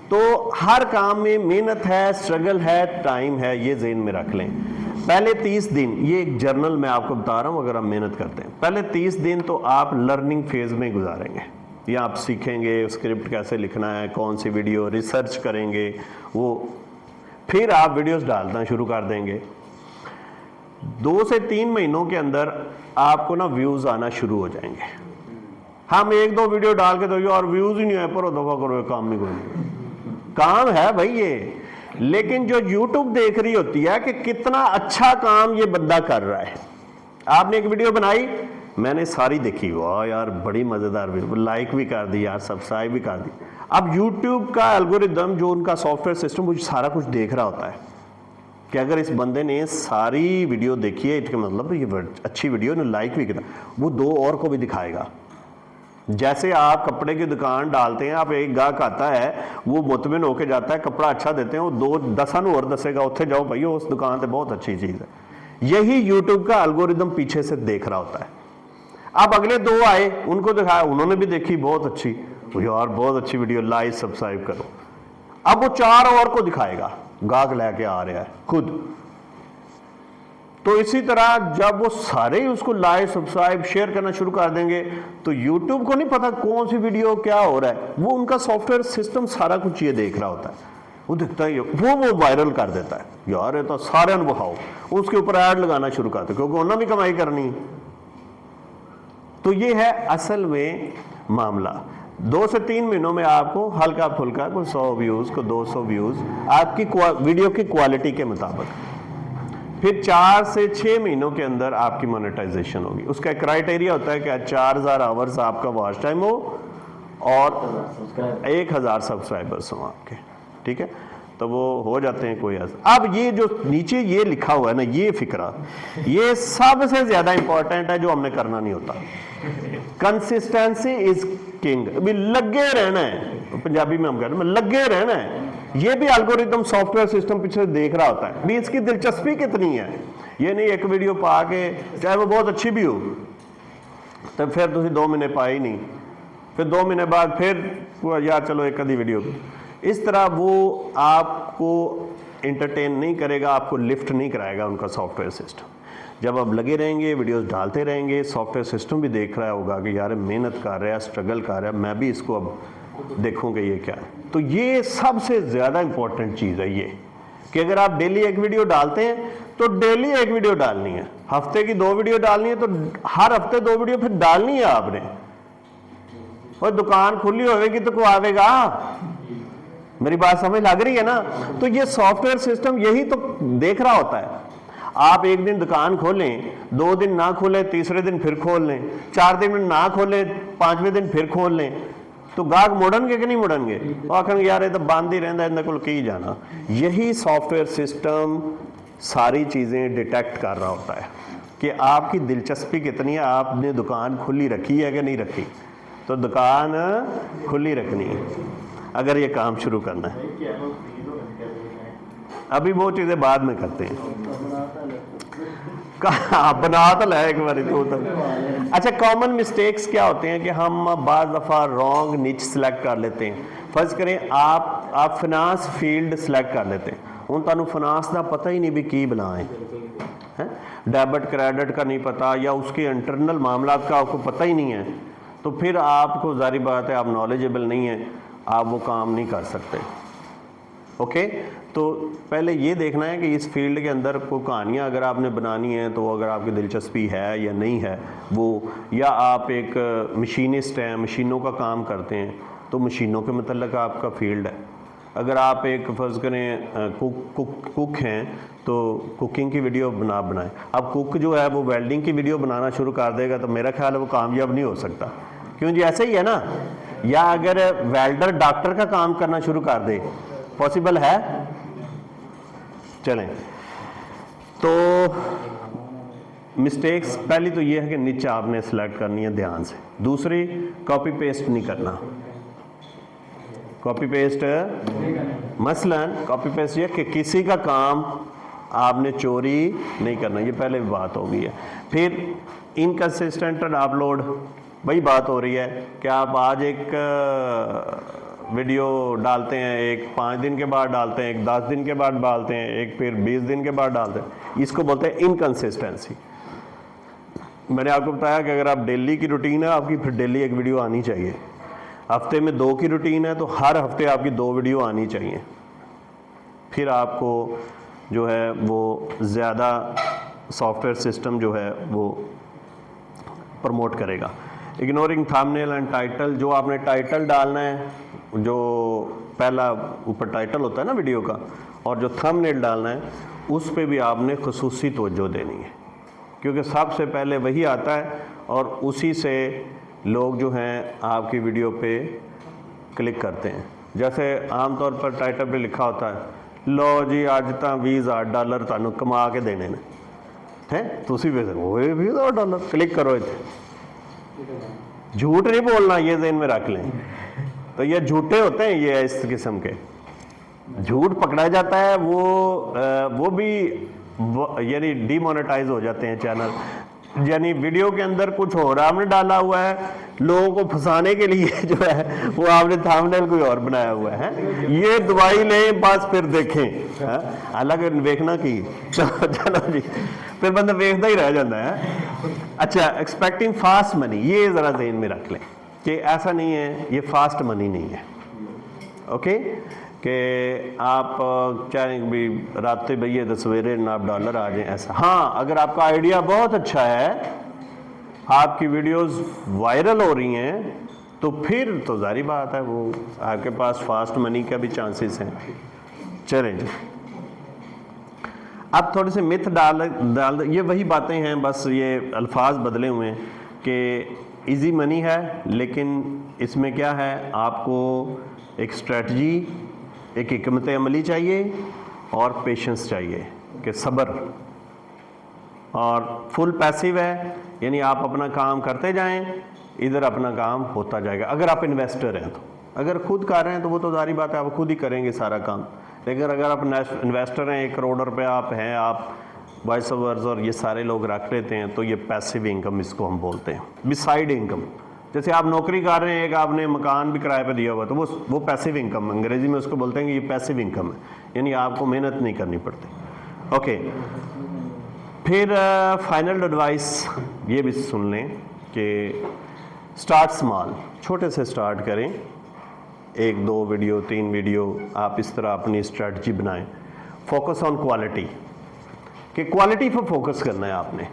तो हर काम में मेहनत है, स्ट्रगल है, टाइम है, ये ज़हन में रख लें। पहले 30 दिन, ये एक जर्नल मैं आपको बता रहा हूँ, अगर आप मेहनत करते हैं पहले 30 दिन तो आप लर्निंग फेज में गुजारेंगे। ये आप सीखेंगे स्क्रिप्ट कैसे लिखना है, कौन सी वीडियो, रिसर्च करेंगे वो, फिर आप वीडियोस डालना शुरू कर देंगे। 2 से 3 महीनों के अंदर आपको ना व्यूज़ आना शुरू हो जाएंगे। हम 1-2 वीडियो डाल के तो यार व्यूज़ ही नहीं आए, पर दफा करो, काम नहीं, कोई नहीं काम है भाई ये। लेकिन जो YouTube देख रही होती है कि कितना अच्छा काम ये बंदा कर रहा है। आपने एक वीडियो बनाई, मैंने सारी देखी, वाह यार बड़ी मज़ेदार वीडियो, लाइक भी कर दी यार, सब्सक्राइब भी कर दी। अब YouTube का एल्गोरिदम, जो उनका सॉफ्टवेयर सिस्टम, वो सारा कुछ देख रहा होता है कि अगर इस बंदे ने सारी वीडियो देखी है, इसका मतलब ये अच्छी वीडियो ने लाइक भी किया, वो 2 और को भी दिखाएगा। जैसे आप कपड़े की दुकान डालते हैं, आप एक गाहक आता है, वो मुतमिन होके जाता है, कपड़ा अच्छा देते हैं, वो 2-10 और दसेगा, उत्थे जाओ भाई उस दुकान से बहुत अच्छी चीज़ है। यही YouTube का एल्गोरिदम पीछे से देख रहा होता है। अब अगले 2 आए, उनको दिखाया, उन्होंने भी देखी बहुत अच्छी, यार बहुत अच्छी वीडियो, लाइक सब्सक्राइब करो। अब वो 4 और को दिखाएगा, गाहक लेके आ रहा है खुद। तो इसी तरह जब वो सारे उसको लाइक सब्सक्राइब शेयर करना शुरू कर देंगे तो YouTube को नहीं पता कौन सी वीडियो क्या हो रहा है, वो उनका सॉफ्टवेयर सिस्टम सारा कुछ ये देख रहा होता है। वो दिखता है वो वायरल कर देता है, यार ये तो सारे अनुभव, उसके ऊपर ऐड लगाना शुरू करते, क्योंकि उन्होंने भी कमाई करनी है। तो ये है असल में मामला। 2 से 3 महीनों में आपको हल्का फुल्का कोई 100 व्यूज़ को 200 व्यूज़ आपकी वीडियो की क्वालिटी के मुताबिक, फिर 4 से 6 महीनों के अंदर आपकी मोनेटाइजेशन होगी। उसका क्राइटेरिया होता है कि 4000 आवर्स आपका वॉच टाइम हो और 1000 सब्सक्राइबर्स हों आपके, ठीक है, तो वो हो जाते हैं कोई ऐसा। अब ये जो नीचे ये लिखा हुआ है ना, ये फिक्रा, ये सबसे ज्यादा इंपॉर्टेंट है जो हमने करना नहीं होता। Consistency is king. अभी लगे रहना है, पंजाबी में हम कहते हैं लगे रहना है। ये भी एल्गोरिदम सॉफ्टवेयर सिस्टम पीछे देख रहा होता है भी इसकी दिलचस्पी कितनी है। ये नहीं एक वीडियो पा के चाहे वो बहुत अच्छी भी हो तो फिर तुम 2 महीने पाए ही नहीं, फिर 2 महीने बाद फिर यार चलो एक आधी वीडियो। इस तरह वो आपको एंटरटेन नहीं करेगा, आपको लिफ्ट नहीं कराएगा उनका सॉफ्टवेयर सिस्टम। जब आप लगे रहेंगे, वीडियोस डालते रहेंगे, सॉफ्टवेयर सिस्टम भी देख रहा होगा कि यार मेहनत कर रहा है, स्ट्रगल कर रहा है, मैं भी इसको अब देखूंगा ये क्या है। तो ये सबसे ज़्यादा इंपॉर्टेंट चीज़ है ये कि अगर आप डेली एक वीडियो डालते हैं तो डेली एक वीडियो डालनी है, हफ्ते की 2 वीडियो डालनी है तो हर हफ्ते 2 वीडियो फिर डालनी है आपने। और दुकान खुली होगी तो को आवेगा, मेरी बात समझ लग रही है ना। तो ये सॉफ्टवेयर सिस्टम यही तो देख रहा होता है। आप एक दिन दुकान खोलें, 2 दिन ना खोलें, तीसरे दिन फिर खोल लें, 4 दिन में ना खोलें, 5वें दिन फिर खोल लें, तो गाहक मुड़नगे कि नहीं मुड़नगे? वो आखन यार ये तो बंद ही रहता, इन्हें को की जाना। यही सॉफ्टवेयर सिस्टम सारी चीज़ें डिटेक्ट कर रहा होता है कि आपकी दिलचस्पी कितनी है, आपने दुकान खुली रखी है कि नहीं रखी। तो दुकान खुली रखनी है अगर ये काम शुरू करना है। अभी वो चीज़ें बाद में करते हैं, बना तो लाए एक बार तो। अच्छा, कॉमन मिस्टेक्स क्या होते हैं कि हम बाज़ दफ़ा रॉन्ग निच सिलेक्ट कर लेते हैं। फर्ज करें आप फिनांस फील्ड सिलेक्ट कर लेते हैं, हूँ तुहानू फिनांस का पता ही नहीं भी की बनाए हैं, डेबिट क्रेडिट का नहीं पता या उसके इंटरनल मामला का आपको पता ही नहीं है, तो फिर आपको जारी बात है आप नॉलेजेबल नहीं है, आप वो काम नहीं कर सकते। ओके, तो पहले ये देखना है कि इस फील्ड के अंदर कोई कहानियाँ अगर आपने बनानी है तो अगर आपकी दिलचस्पी है या नहीं है वो, या आप एक मशीनिस्ट हैं, मशीनों का काम करते हैं तो मशीनों के मतलब आपका फील्ड है। अगर आप एक फ़र्ज़ करें कुक हैं तो कुकिंग की वीडियो बनाएं। अब कुक जो है वो वेल्डिंग की वीडियो बनाना शुरू कर देगा तो मेरा ख्याल है वो कामयाब नहीं हो सकता, क्यों जी? ऐसे ही है ना। या अगर वेल्डर डॉक्टर का काम करना शुरू कर दे, पॉसिबल है? चलें, तो मिस्टेक्स पहली तो ये है कि नीचे आपने सेलेक्ट करनी है ध्यान से। दूसरी, कॉपी पेस्ट नहीं करना। कॉपी पेस्ट मसलन कॉपी पेस्ट ये कि किसी का काम आपने चोरी नहीं करना, ये पहले बात हो गई है। फिर इनकंसिस्टेंट अपलोड, वही बात हो रही है कि आप आज एक वीडियो डालते हैं, एक 5 दिन के बाद डालते हैं, एक 10 दिन के बाद डालते हैं, एक फिर 20 दिन के बाद डालते हैं। इसको बोलते हैं इनकंसिस्टेंसी। मैंने आपको बताया कि अगर आप डेली की रूटीन है आपकी, फिर डेली एक वीडियो आनी चाहिए। हफ्ते में 2 की रूटीन है तो हर हफ्ते आपकी 2 वीडियो आनी चाहिए, फिर आपको जो है वो ज़्यादा सॉफ्टवेयर सिस्टम जो है वो प्रमोट करेगा। इग्नोरिंग थंबनेल एंड टाइटल, जो आपने टाइटल डालना है, जो पहला ऊपर टाइटल होता है ना वीडियो का, और जो थंबनेल डालना है उस पे भी आपने खुसूसी तवज्जो देनी है, क्योंकि सबसे पहले वही आता है और उसी से लोग जो हैं आपकी वीडियो पे क्लिक करते हैं। जैसे आमतौर पर टाइटल पे लिखा होता है, लो जी अज तो $20,000 तुहानू कमा के देने ने हैं, तुसी भी $20,000 क्लिक करो इत्थे। झूठ नहीं बोलना, ये ज़हन में रख लें। तो ये झूठे होते हैं, ये इस किस्म के झूठ पकड़ा जाता है, वो भी यानी डीमोनेटाइज हो जाते हैं चैनल। यानी वीडियो के अंदर कुछ और आपने डाला हुआ है, लोगों को फंसाने के लिए जो है वो आपने थंबनेल कोई और बनाया हुआ है। ये दवाई लें बस फिर देखें, अलग देखना की चलो जी, फिर बंदा देखता ही रह जाता है। अच्छा, एक्सपेक्टिंग फास्ट मनी, ये ज़रा ज़हन में रख लें कि ऐसा नहीं है, ये फास्ट मनी नहीं है। ओके, कि आप चाहें भी रात बहिए तो सवेरे नाप डॉलर आ जाए, ऐसा। हाँ, अगर आपका आइडिया बहुत अच्छा है, आपकी वीडियोस वायरल हो रही हैं, तो फिर तो जारी बात है वो आपके पास फास्ट मनी का भी चांसेस हैं। चलें जी, अब थोड़े से मिथ डाल ये वही बातें हैं, बस ये अल्फाज बदले हुए हैं कि इजी मनी है, लेकिन इसमें क्या है, आपको एक स्ट्रेटजी, एक हिकमत अमली चाहिए और पेशेंस चाहिए कि सब्र, और फुल पैसिव है, यानी आप अपना काम करते जाएं, इधर अपना काम होता जाएगा। अगर आप इन्वेस्टर हैं तो, अगर खुद कर रहे हैं तो वो तो जारी बात है आप खुद ही करेंगे सारा काम। लेकिन अगर आप इन्वेस्टर हैं, 1 करोड़ रुपये आप हैं, आप वॉइस ओवर्स और ये सारे लोग रख लेते हैं, तो ये पैसिव इनकम इसको हम बोलते हैं, बिसाइड इनकम। जैसे आप नौकरी कर रहे हैं, एक आपने मकान भी किराए पे दिया हुआ, तो वो पैसिव इनकम, अंग्रेजी में उसको बोलते हैं कि ये पैसिव इनकम है, यानी आपको मेहनत नहीं करनी पड़ती। ओके, फिर फाइनल एडवाइस ये भी सुन लें कि स्टार्ट स्मॉल, छोटे से स्टार्ट करें, 1, 2 वीडियो, 3 वीडियो, आप इस तरह अपनी स्ट्रेटजी बनाएं। फोकस ऑन क्वालिटी, कि क्वालिटी पर फोकस करना है आपने,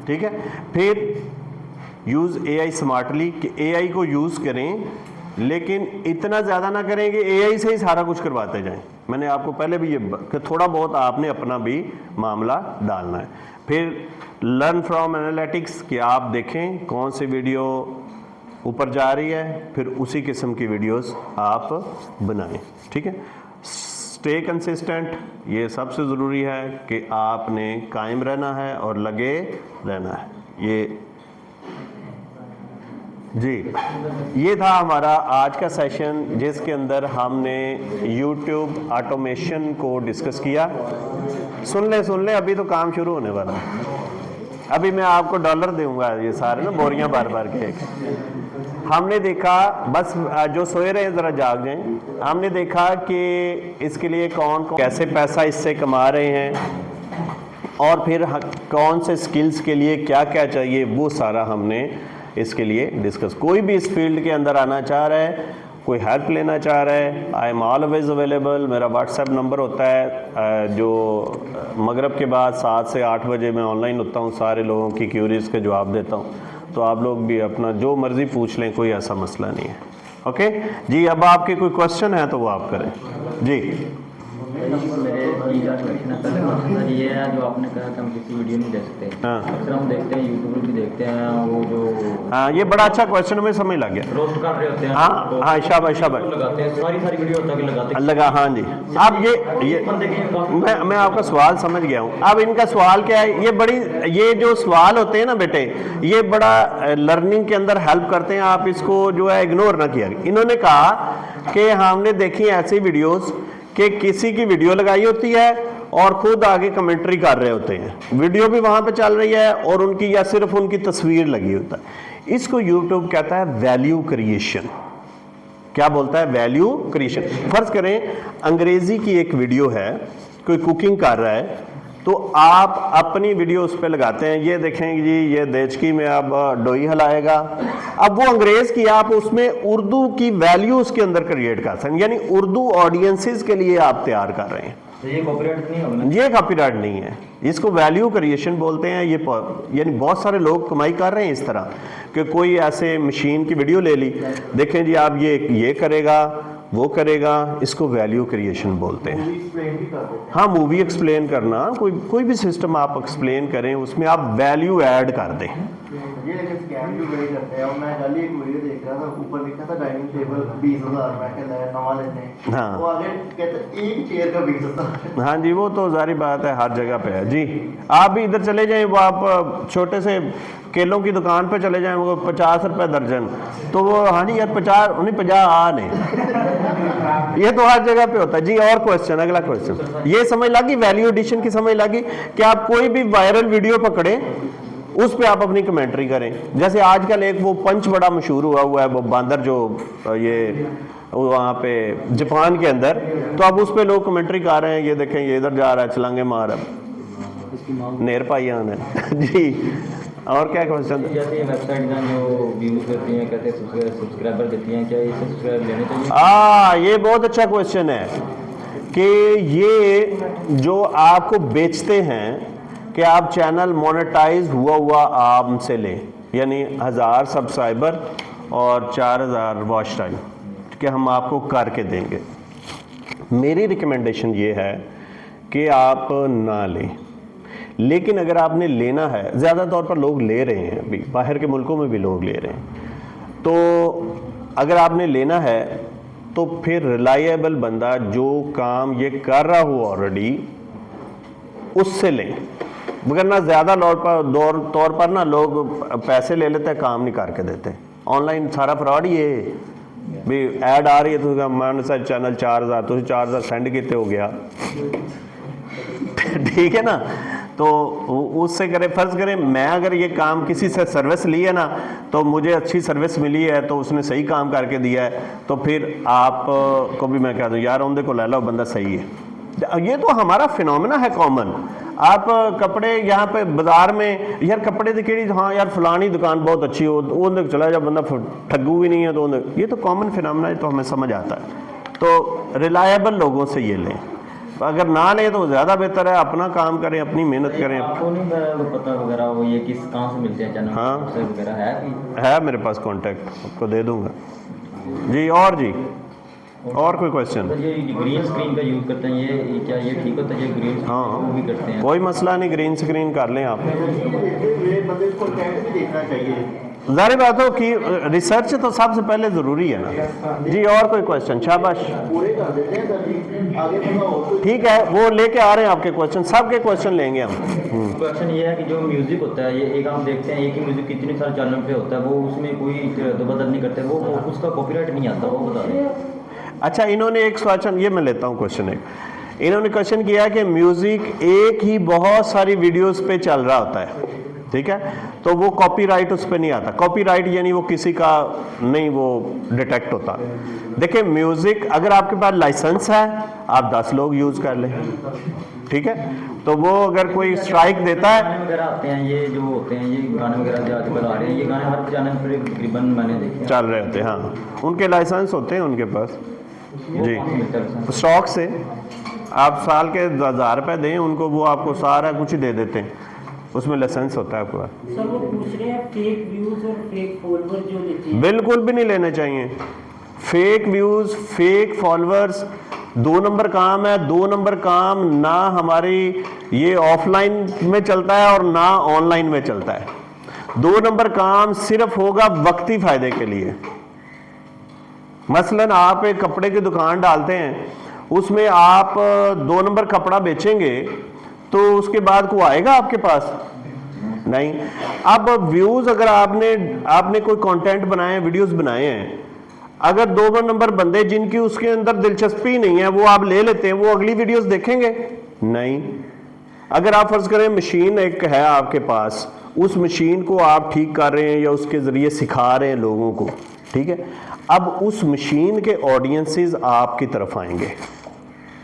ठीक है। फिर यूज़ AI स्मार्टली, कि AI को यूज़ करें लेकिन इतना ज़्यादा ना करें कि एआई से ही सारा कुछ करवाते जाएं। मैंने आपको पहले भी ये कि थोड़ा बहुत आपने अपना भी मामला डालना है। फिर लर्न फ्रॉम एनालिटिक्स कि आप देखें कौन सी वीडियो ऊपर जा रही है, फिर उसी किस्म की वीडियोस आप बनाएं। ठीक है, स्टे कंसिस्टेंट, ये सबसे ज़रूरी है कि आपने कायम रहना है और लगे रहना है। ये था हमारा आज का सेशन, जिसके अंदर हमने YouTube ऑटोमेशन को डिस्कस किया। सुन ले अभी तो काम शुरू होने वाला है। अभी मैं आपको डॉलर दूंगा, ये सारे ना बोरियां बार बार के। हमने देखा, बस जो सोए रहे ज़रा जाग जाएं। हमने देखा कि इसके लिए कौन कैसे पैसा इससे कमा रहे हैं और फिर कौन से स्किल्स के लिए क्या क्या चाहिए, वो सारा हमने इसके लिए डिस्कस। कोई भी इस फील्ड के अंदर आना चाह रहा है, कोई हेल्प लेना चाह रहा है, आई एम ऑलवेज अवेलेबल। मेरा व्हाट्सएप नंबर होता है जो मगरिब के बाद 7 से 8 बजे मैं ऑनलाइन होता हूँ, सारे लोगों की क्यूरीज़ के जवाब देता हूँ। तो आप लोग भी अपना जो मर्ज़ी पूछ लें, कोई ऐसा मसला नहीं है। ओके जी, अब आपके कोई क्वेश्चन है तो वो आप करें जी। मेरे ये है जो आपने कहा कि हम किसी वीडियो नहीं देख सकते। हाँ, अक्सर हम देखते हैं यूट्यूब भी देखते हैं, वो जो हाँ ये बड़ा अच्छा क्वेश्चन, हमें समझ लग गया। रोस्ट कर रहे होते हैं, हाँ हाँ, शाबाश लगाते हैं, सारी वीडियो होता है कि लगाते लगा। हाँ जी, अब ये मैं आपका सवाल समझ गया हूँ। अब इनका सवाल क्या है, ये जो सवाल होते हैं ना बेटे, ये बड़ा लर्निंग के अंदर हेल्प करते हैं। आप इसको जो है इग्नोर ना किया। इन्होंने कहा कि हमने देखी ऐसी वीडियोस कि किसी की वीडियो लगाई होती है और खुद आगे कमेंट्री कर रहे होते हैं, वीडियो भी वहां पे चल रही है और उनकी या सिर्फ उनकी तस्वीर लगी होता है। इसको यूट्यूब कहता है वैल्यू क्रिएशन। क्या बोलता है? Value creation. फर्ज करें अंग्रेजी की एक वीडियो है, कोई कुकिंग कर रहा है, तो आप अपनी वीडियो उस पर लगाते हैं। ये देखें जी, ये देचकी में अब डोई हिलाएगा। अब वो अंग्रेज की, आप उसमें उर्दू की वैल्यू उसके अंदर क्रिएट कर सकते हैं, यानी उर्दू ऑडियंसेस के लिए आप तैयार कर रहे हैं। तो ये कॉपीराइट नहीं होगा? ये कॉपीराइट नहीं है, इसको वैल्यू क्रिएशन बोलते हैं। ये यानी बहुत सारे लोग कमाई कर रहे हैं इस तरह कि कोई ऐसे मशीन की वीडियो ले ली, देखें जी आप ये करेगा, वो करेगा, इसको वैल्यू क्रिएशन बोलते हैं। हाँ, मूवी एक्सप्लेन करना, कोई भी सिस्टम आप एक्सप्लेन करें, उसमें आप वैल्यू ऐड कर दें। ये लेकिन स्कैम भी बड़े करते हैं। और मैं कल एक वीडियो देख रहा था, ऊपर लिखा था डाइनिंग टेबल 20,000, मैं कहता है नवा लेते हैं। हाँ, वो आगे कहते एक चेयर का 20,000। हाँ जी, वो तो जारी बात है, हर जगह पे है जी। आप भी इधर चले जाएं, वो आप छोटे से केलों की दुकान पे चले जाएं, वो 50 रुपए दर्जन, तो वो हाँ जी यार 50 आ नहीं, ये तो हर जगह पे होता है जी। और क्वेश्चन, अगला क्वेश्चन, ये समझ लगी वैल्यू एडिशन की समझ लगी कि आप कोई भी वायरल वीडियो पकड़े, उस पे आप अपनी कमेंट्री करें। जैसे आजकल एक वो पंच बड़ा मशहूर हुआ है, वो बांदर जो ये वहाँ पे जापान के अंदर, तो अब उस पे लोग कमेंट्री कर रहे हैं, ये देखें ये इधर जा रहा है, छलांगे मार नेर पाइया ने जी। और क्या क्वेश्चन? जैसे ये वेबसाइट जो व्यूज करती हैं, कहते हैं सब्सक्राइबर देती हैं, क्या इससे सब्सक्राइब लेने चाहिए? ये बहुत अच्छा क्वेश्चन है कि ये जो आपको बेचते हैं कि आप चैनल मोनेटाइज हुआ आप हमसे लें, यानी 1000 सब्सक्राइबर और 4000 वॉच टाइम कि हम आपको करके देंगे। मेरी रिकमेंडेशन ये है कि आप ना लें, लेकिन अगर आपने लेना है, ज़्यादा तौर पर लोग ले रहे हैं, अभी बाहर के मुल्कों में भी लोग ले रहे हैं, तो अगर आपने लेना है तो फिर रिलायबल बंदा जो काम ये कर रहा हो ऑलरेडी, उससे लें। वरना ज़्यादा तौर पर ना लोग पैसे ले लेते हैं, काम नहीं करके देते। ऑनलाइन सारा फ्रॉड ही है भी, ऐड आ रही है तो मान सा चैनल 4000, तो 4000 सेंड किते हो गया ठीक है ना। तो उससे करें, फर्ज करें मैं अगर ये काम किसी से सर्विस ली है ना, तो मुझे अच्छी सर्विस मिली है, तो उसने सही काम करके दिया है, तो फिर आप को भी मैं कह दूँ यार उनके को ले लो, बंदा सही है। ये तो हमारा फिनोमेना है कॉमन। आप कपड़े यहाँ पे बाजार में यार कपड़े दिखेगी, हाँ यार फलानी दुकान बहुत अच्छी हो, वो चला जाए, बंदा ठग्गू भी नहीं है, तो ये तो कॉमन फिनोमेना है, तो हमें समझ आता है। तो रिलायबल लोगों से ये लें, अगर ना लें तो ज़्यादा बेहतर है। अपना काम करें, अपनी मेहनत करें। आपको नहीं पता वगैरह वो ये किस कहाँ से मिलते हैं चैनल? हाँ वगैरह है मेरे पास कॉन्टैक्ट, आपको दे दूँगा। जी और कोई क्वेश्चन? सर ये ग्रीन स्क्रीन का यूज़ करते हैं, ये क्या ये ठीक होता है? ये ग्रीन हाँ वो भी करते हैं? कोई मसला नहीं, ग्रीन स्क्रीन कर लें आप। मेरे बंदे को कंटेंट भी देखना चाहिए। ज़ाहिर बात हो कि रिसर्च तो सबसे पहले ज़रूरी है ना जी। और कोई क्वेश्चन? शाबाश, पूरे कर देते हैं सर जी, आगे पता हो। ठीक है, वो लेके आ रहे हैं आपके क्वेश्चन, सबके क्वेश्चन लेंगे हम। क्वेश्चन ये है कि जो म्यूज़िक होता है, ये एक हम देखते हैं एक ही म्यूज़िक कितने सारे चैनल पे होता है, वो उसमें कोई बदल नहीं करते, वो उसका कॉपीराइट नहीं आता, वो बता दें। अच्छा, इन्होंने एक क्वेश्चन, ये मैं लेता हूँ क्वेश्चन एक। इन्होंने क्वेश्चन किया कि म्यूज़िक एक ही बहुत सारी वीडियोस पे चल रहा होता है, ठीक है, तो वो कॉपीराइट उस पर नहीं आता। कॉपीराइट यानी वो किसी का नहीं वो डिटेक्ट होता। देखिए म्यूज़िक अगर आपके पास लाइसेंस है, आप 10 लोग यूज़ कर लें, ठीक है, तो वो अगर कोई स्ट्राइक देता है। गाने वगैरह आते हैं, ये जो होते हैं, ये गाने वगैरह जो आजकल आ रहे हैं, ये गाने हर चैनल पर तकरीबन मैंने देखे चल रहे होते हैं, हाँ, उनके लाइसेंस होते हैं उनके पास जी, स्टॉक से। आप साल के 1000 रुपये दें उनको, वो आपको सारा कुछ दे देते हैं, उसमें लाइसेंस होता है आपके पास। सर वो पूछ रहे हैं फेक व्यूज और फेक फॉलोअर जो लेते हैं। बिल्कुल भी नहीं लेने चाहिए। Fake views, fake followers 2 number काम है। 2 नंबर काम ना हमारी ये ऑफलाइन में चलता है और ना ऑनलाइन में चलता है। 2 नंबर काम सिर्फ होगा वक्ती फ़ायदे के लिए। मसलन आप एक कपड़े की दुकान डालते हैं, उसमें आप 2 नंबर कपड़ा बेचेंगे तो उसके बाद को आएगा आपके पास? नहीं। अब व्यूज़ अगर आपने कोई कंटेंट बनाए हैं, वीडियोस बनाए हैं, अगर 2 नंबर बंदे जिनकी उसके अंदर दिलचस्पी नहीं है वो आप ले लेते हैं, वो अगली वीडियोस देखेंगे नहीं। अगर आप फर्ज करें मशीन एक है आपके पास, उस मशीन को आप ठीक कर रहे हैं या उसके ज़रिए सिखा रहे हैं लोगों को, ठीक है, अब उस मशीन के ऑडियंसेस आपकी तरफ आएंगे।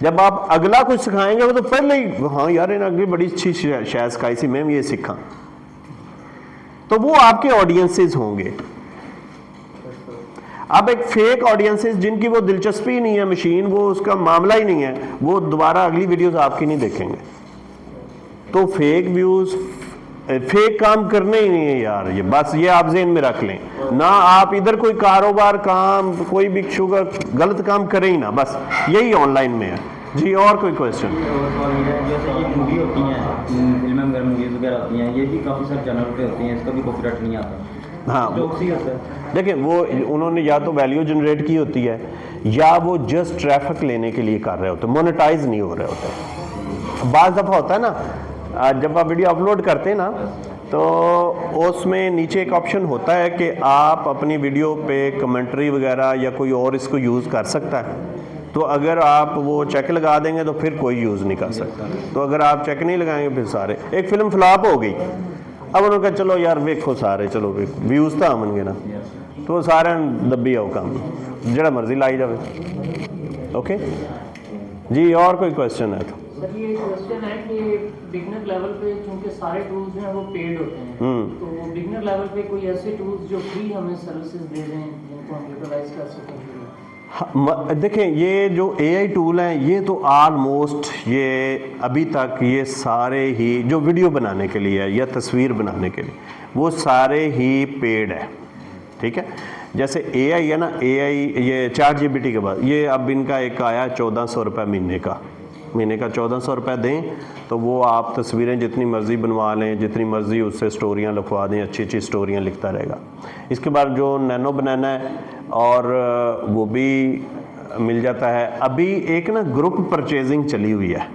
जब आप अगला कुछ सिखाएंगे वो तो पहले ही हाँ यार इन्हें अगली बड़ी अच्छी शायद सिखाई सी, मैं ये सीखा, तो वो आपके ऑडियंसेस होंगे। अब एक फेक ऑडियंसेस जिनकी वो दिलचस्पी नहीं है मशीन, वो उसका मामला ही नहीं है, वो दोबारा अगली वीडियोस आपकी नहीं देखेंगे। तो फेक व्यूज, फेक काम करने ही नहीं है यार, ये बस ये आप जेहन में रख लें ना। आप इधर कोई कारोबार काम, कोई भी शुगर गलत काम करें ही ना, बस यही ऑनलाइन में है जी। और कोई क्वेश्चन? जैसे ये मूवी होती हैं, फिल्में वगैरह मूवीज़ वगैरह होती हैं, ये भी काफ़ी सारे चैनल पे होती हैं, इसका भी कॉपीराइट नहीं आता। हाँ होता है। देखिए वो उन्होंने या तो वैल्यू जनरेट की होती है या वो जस्ट ट्रैफिक लेने के लिए कर रहे होते, मोनेटाइज नहीं हो रहे होते। बाज़ दफ़ा होता है ना, जब आप वीडियो अपलोड करते हैं ना, तो उसमें नीचे एक ऑप्शन होता है कि आप अपनी वीडियो पे कमेंट्री वगैरह या कोई और इसको यूज़ कर सकता है। तो अगर आप वो चेक लगा देंगे तो फिर कोई यूज़ नहीं कर सकता। तो अगर आप चेक नहीं लगाएंगे फिर सारे, एक फिल्म फ्लॉप हो गई, अब उन्होंने कहा चलो यार वेखो सारे, चलो व्यूज़ तो आमनगे ना, तो सारे दबी आओ काम, जरा मर्जी लाई जाए। ओके जी। और कोई क्वेश्चन है तो? सर ये क्वेश्चन है कि बिगनर लेवल पे चूंकि सारे टूल्स हैं वो पेड होते हैं, तो बिगनर लेवल पे कोई ऐसे टूल्स जो फ्री हमें सर्विसेज दे दें जिनको हम यूटिलाइज कर सकें? देखें ये जो AI टूल हैं ये तो ऑलमोस्ट ये अभी तक ये सारे ही जो वीडियो बनाने के लिए या तस्वीर बनाने के लिए वो सारे ही पेड है, ठीक है। जैसे AI है ना, AI ये ChatGPT के बाद ये अब इनका एक आया 1400 रुपये महीने का 1400 रुपये दें तो वो आप तस्वीरें जितनी मर्ज़ी बनवा लें, जितनी मर्ज़ी उससे स्टोरियाँ लिखवा दें, अच्छी अच्छी स्टोरियाँ लिखता रहेगा। इसके बाद जो नैनो बनाना है और वो भी मिल जाता है। अभी एक ना ग्रुप परचेजिंग चली हुई है,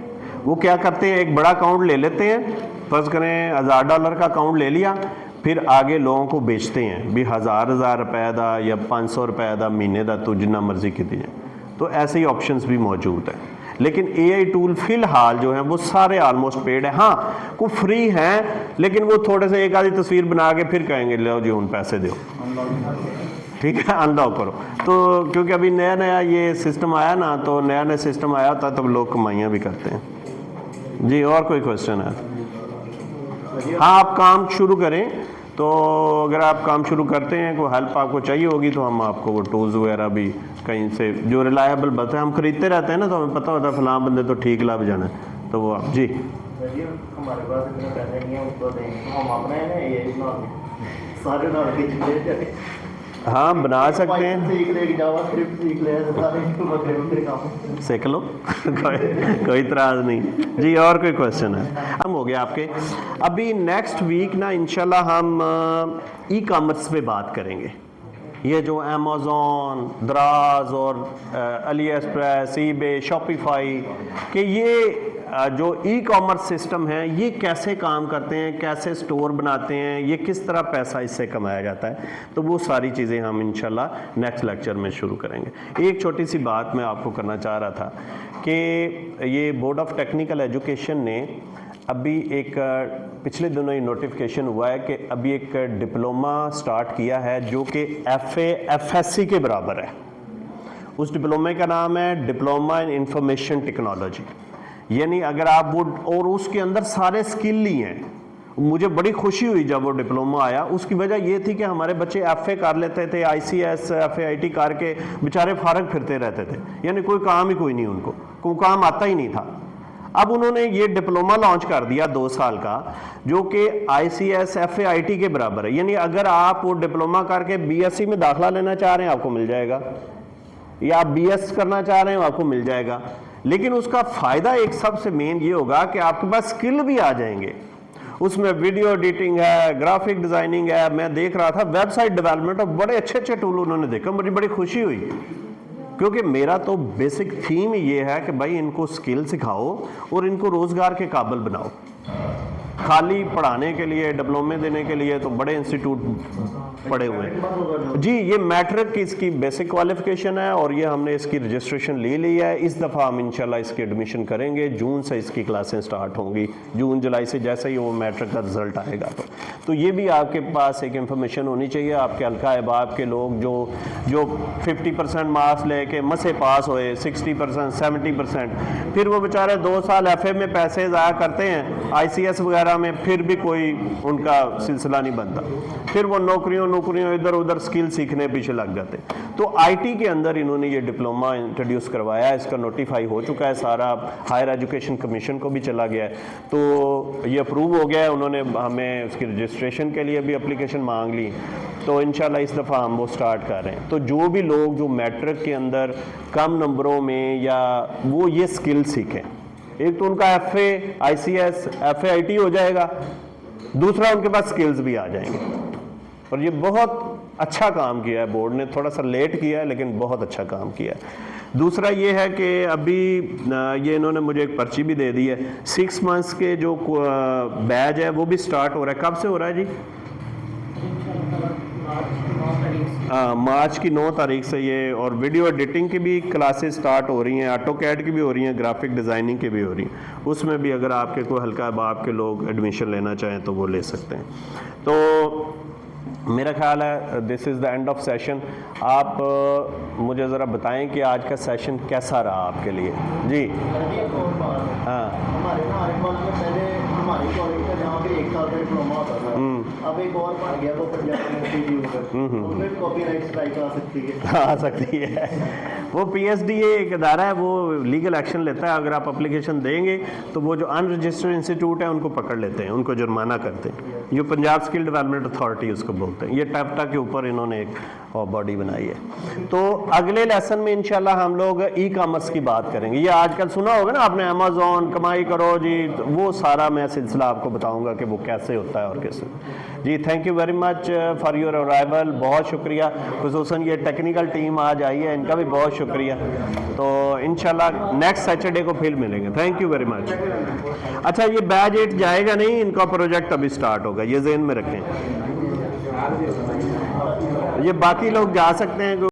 वो क्या करते हैं, एक बड़ा अकाउंट ले लेते हैं, फर्ज करें $1000 का अकाउंट ले लिया, फिर आगे लोगों को बेचते हैं भी 1000 रुपए का या 500 रुपए का महीने का, तो जितना मर्जी की जाए। तो ऐसे ही ऑप्शंस भी मौजूद हैं। लेकिन AI टूल फ़िलहाल जो हैं वो सारे ऑलमोस्ट पेड है। हाँ कुछ फ्री हैं, लेकिन वो थोड़े से एक आधी तस्वीर बना के फिर कहेंगे लो जी उन पैसे दो, ठीक है, अनलॉक करो। तो क्योंकि अभी नया नया ये सिस्टम आया ना, तो नया नया सिस्टम आया होता तब लोग कमाइयाँ भी करते हैं जी। और कोई क्वेश्चन है? हाँ आप काम शुरू करें, तो अगर आप काम शुरू करते हैं, कोई हेल्प आपको चाहिए होगी तो हम आपको वो टूल्स वगैरह भी कहीं से जो रिलायबल बताए, हम खरीदते रहते हैं ना, तो हमें पता होता है फलां बंदे तो ठीक लाभ जाना है, तो वो आप जी। हमारे पास इतने पैसे नहीं है उसको दें, हम अपने ना ये सारे डाल के चले जाए। हाँ बना सकते हैं, सीख ले, जावास्क्रिप्ट सीख ले, सारे बकरे बकरे काम सीख लो कोई इतराज़ नहीं जी। और कोई क्वेश्चन है? हम हो गया आपके। अभी नेक्स्ट वीक ना इंशाल्लाह हम ई कॉमर्स पे बात करेंगे। ये जो अमेज़ॉन, दराज और अली एक्सप्रेस, ईबे, शॉपिफाई के ये जो ई कॉमर्स सिस्टम है ये कैसे काम करते हैं, कैसे स्टोर बनाते हैं, ये किस तरह पैसा इससे कमाया जाता है, तो वो सारी चीज़ें हम इंशाल्लाह नेक्स्ट लेक्चर में शुरू करेंगे। एक छोटी सी बात मैं आपको करना चाह रहा था कि ये बोर्ड ऑफ टेक्निकल एजुकेशन ने अभी एक पिछले दिनों ही नोटिफिकेशन हुआ है कि अभी एक डिप्लोमा स्टार्ट किया है जो कि FSC के बराबर है। उस डिप्लोमे का नाम है डिप्लोमा इन इंफॉर्मेशन टेक्नोलॉजी। यानी अगर आप वो, और उसके अंदर सारे स्किल ही हैं। मुझे बड़ी खुशी हुई जब वो डिप्लोमा आया। उसकी वजह ये थी कि हमारे बच्चे FA कर लेते थे, ICS FAIT करके बेचारे फारग फिरते रहते थे, यानी कोई काम ही कोई नहीं, उनको कोई काम आता ही नहीं था। अब उन्होंने ये डिप्लोमा लॉन्च कर दिया 2 साल का जो कि ICS FAIT के बराबर है। यानी अगर आप वो डिप्लोमा करके BSc में दाखिला लेना चाह रहे हैं आपको मिल जाएगा, या आप BS करना चाह रहे हैं आपको मिल जाएगा। लेकिन उसका फ़ायदा एक सबसे मेन ये होगा कि आपके पास स्किल भी आ जाएंगे। उसमें वीडियो एडिटिंग है, ग्राफिक डिज़ाइनिंग है, मैं देख रहा था वेबसाइट डेवलपमेंट, और बड़े अच्छे अच्छे टूल उन्होंने देखा, मुझे बड़ी खुशी हुई। क्योंकि मेरा तो बेसिक थीम ये है कि भाई इनको स्किल सिखाओ और इनको रोज़गार के काबिल बनाओ। खाली पढ़ाने के लिए, डिप्लोमे देने के लिए तो बड़े इंस्टीट्यूट पड़े हुए हैं जी। ये मैट्रिक की इसकी बेसिक क्वालिफिकेशन है और ये हमने इसकी रजिस्ट्रेशन ले ली है। इस दफ़ा हम इंशाल्लाह इसकी एडमिशन करेंगे। जून से इसकी क्लासें स्टार्ट होंगी, जून जुलाई से, जैसे ही वो मैट्रिक का रिज़ल्ट आएगा। तो ये भी आपके पास एक इन्फॉर्मेशन होनी चाहिए। आपके हल्का अहबाब के लोग जो 50% मार्क्स लेके मसे पास होए, 60%, 70%, फिर वो बेचारे 2 साल FA में पैसे ज़ाया करते हैं, ICS वगैरह में, फिर भी कोई उनका सिलसिला नहीं बनता। फिर वो नौकरियों इधर उधर स्किल सीखने पीछे लग जाते। तो IT के अंदर इन्होंने ये डिप्लोमा इंट्रोड्यूस करवाया है। इसका नोटिफाई हो चुका है सारा, हायर एजुकेशन कमीशन को भी चला गया है, तो ये अप्रूव हो गया है। उन्होंने हमें उसकी रजिस्ट्रेशन के लिए भी एप्लीकेशन मांग ली, तो इंशाल्लाह इस दफ़ा हम वो स्टार्ट कर रहे हैं। तो जो भी लोग जो मैट्रिक के अंदर कम नंबरों में या वो ये स्किल सीखें, एक तो उनका FA ICS FAIT हो जाएगा, दूसरा उनके पास स्किल्स भी आ जाएंगे। और ये बहुत अच्छा काम किया है बोर्ड ने, थोड़ा सा लेट किया है लेकिन बहुत अच्छा काम किया है। दूसरा ये है कि अभी ये इन्होंने मुझे एक पर्ची भी दे दी है। 6 मंथ्स के जो बैच है वो भी स्टार्ट हो रहा है। कब से हो रहा है जी? मार्च की 9 तारीख से ये, और वीडियो एडिटिंग की भी क्लासेस स्टार्ट हो रही हैं, ऑटोकैड की भी हो रही हैं, ग्राफिक डिज़ाइनिंग की भी हो रही हैं। उसमें भी अगर आपके कोई हल्का बाप के लोग एडमिशन लेना चाहें तो वो ले सकते हैं। तो मेरा ख्याल है this is the end of session. आप मुझे ज़रा बताएं कि आज का सेशन कैसा रहा आपके लिए जी। हाँ, हमारे ना आरिफ में पहले हमारे कॉलेज का जहाँ पे 1 साल का डिप्लोमा होता था, अब एक और बन गया वो पंजाब इंस्टीट्यूट, उसमें कॉपीराइट स्ट्राइक आ सकती है। आ सकती है। वो PSDA एक अदारा है, वो लीगल एक्शन लेता है। अगर आप एप्लीकेशन देंगे तो वो जो अनरजिस्टर्ड इंस्टीट्यूट है उनको पकड़ लेते हैं, उनको जुर्माना करते हैं। ये पंजाब स्किल डेवलपमेंट अथॉरिटी उसको बोलते हैं। ये टैप्टा के ऊपर इन्होंने एक बॉडी बनाई है। तो अगले लेसन में इंशाल्लाह हम लोग ई कॉमर्स की बात करेंगे। ये आजकल सुना होगा ना आपने, अमेज़ॉन कमाई करो जी, तो वो सारा मैं सिलसिला आपको बताऊंगा कि वो कैसे होता है और कैसे जी। Thank you very much for your arrival. बहुत शुक्रिया, खुसूसन ये टेक्निकल टीम आज आई है, इनका भी बहुत शुक्रिया। तो इंशाल्लाह नेक्स्ट सैटरडे को फिर मिलेंगे। Thank you very much. अच्छा, ये बैच 8 जाएगा नहीं, इनका प्रोजेक्ट अभी स्टार्ट होगा, ये ज़हन में रखें। ये बाकी लोग जा सकते हैं।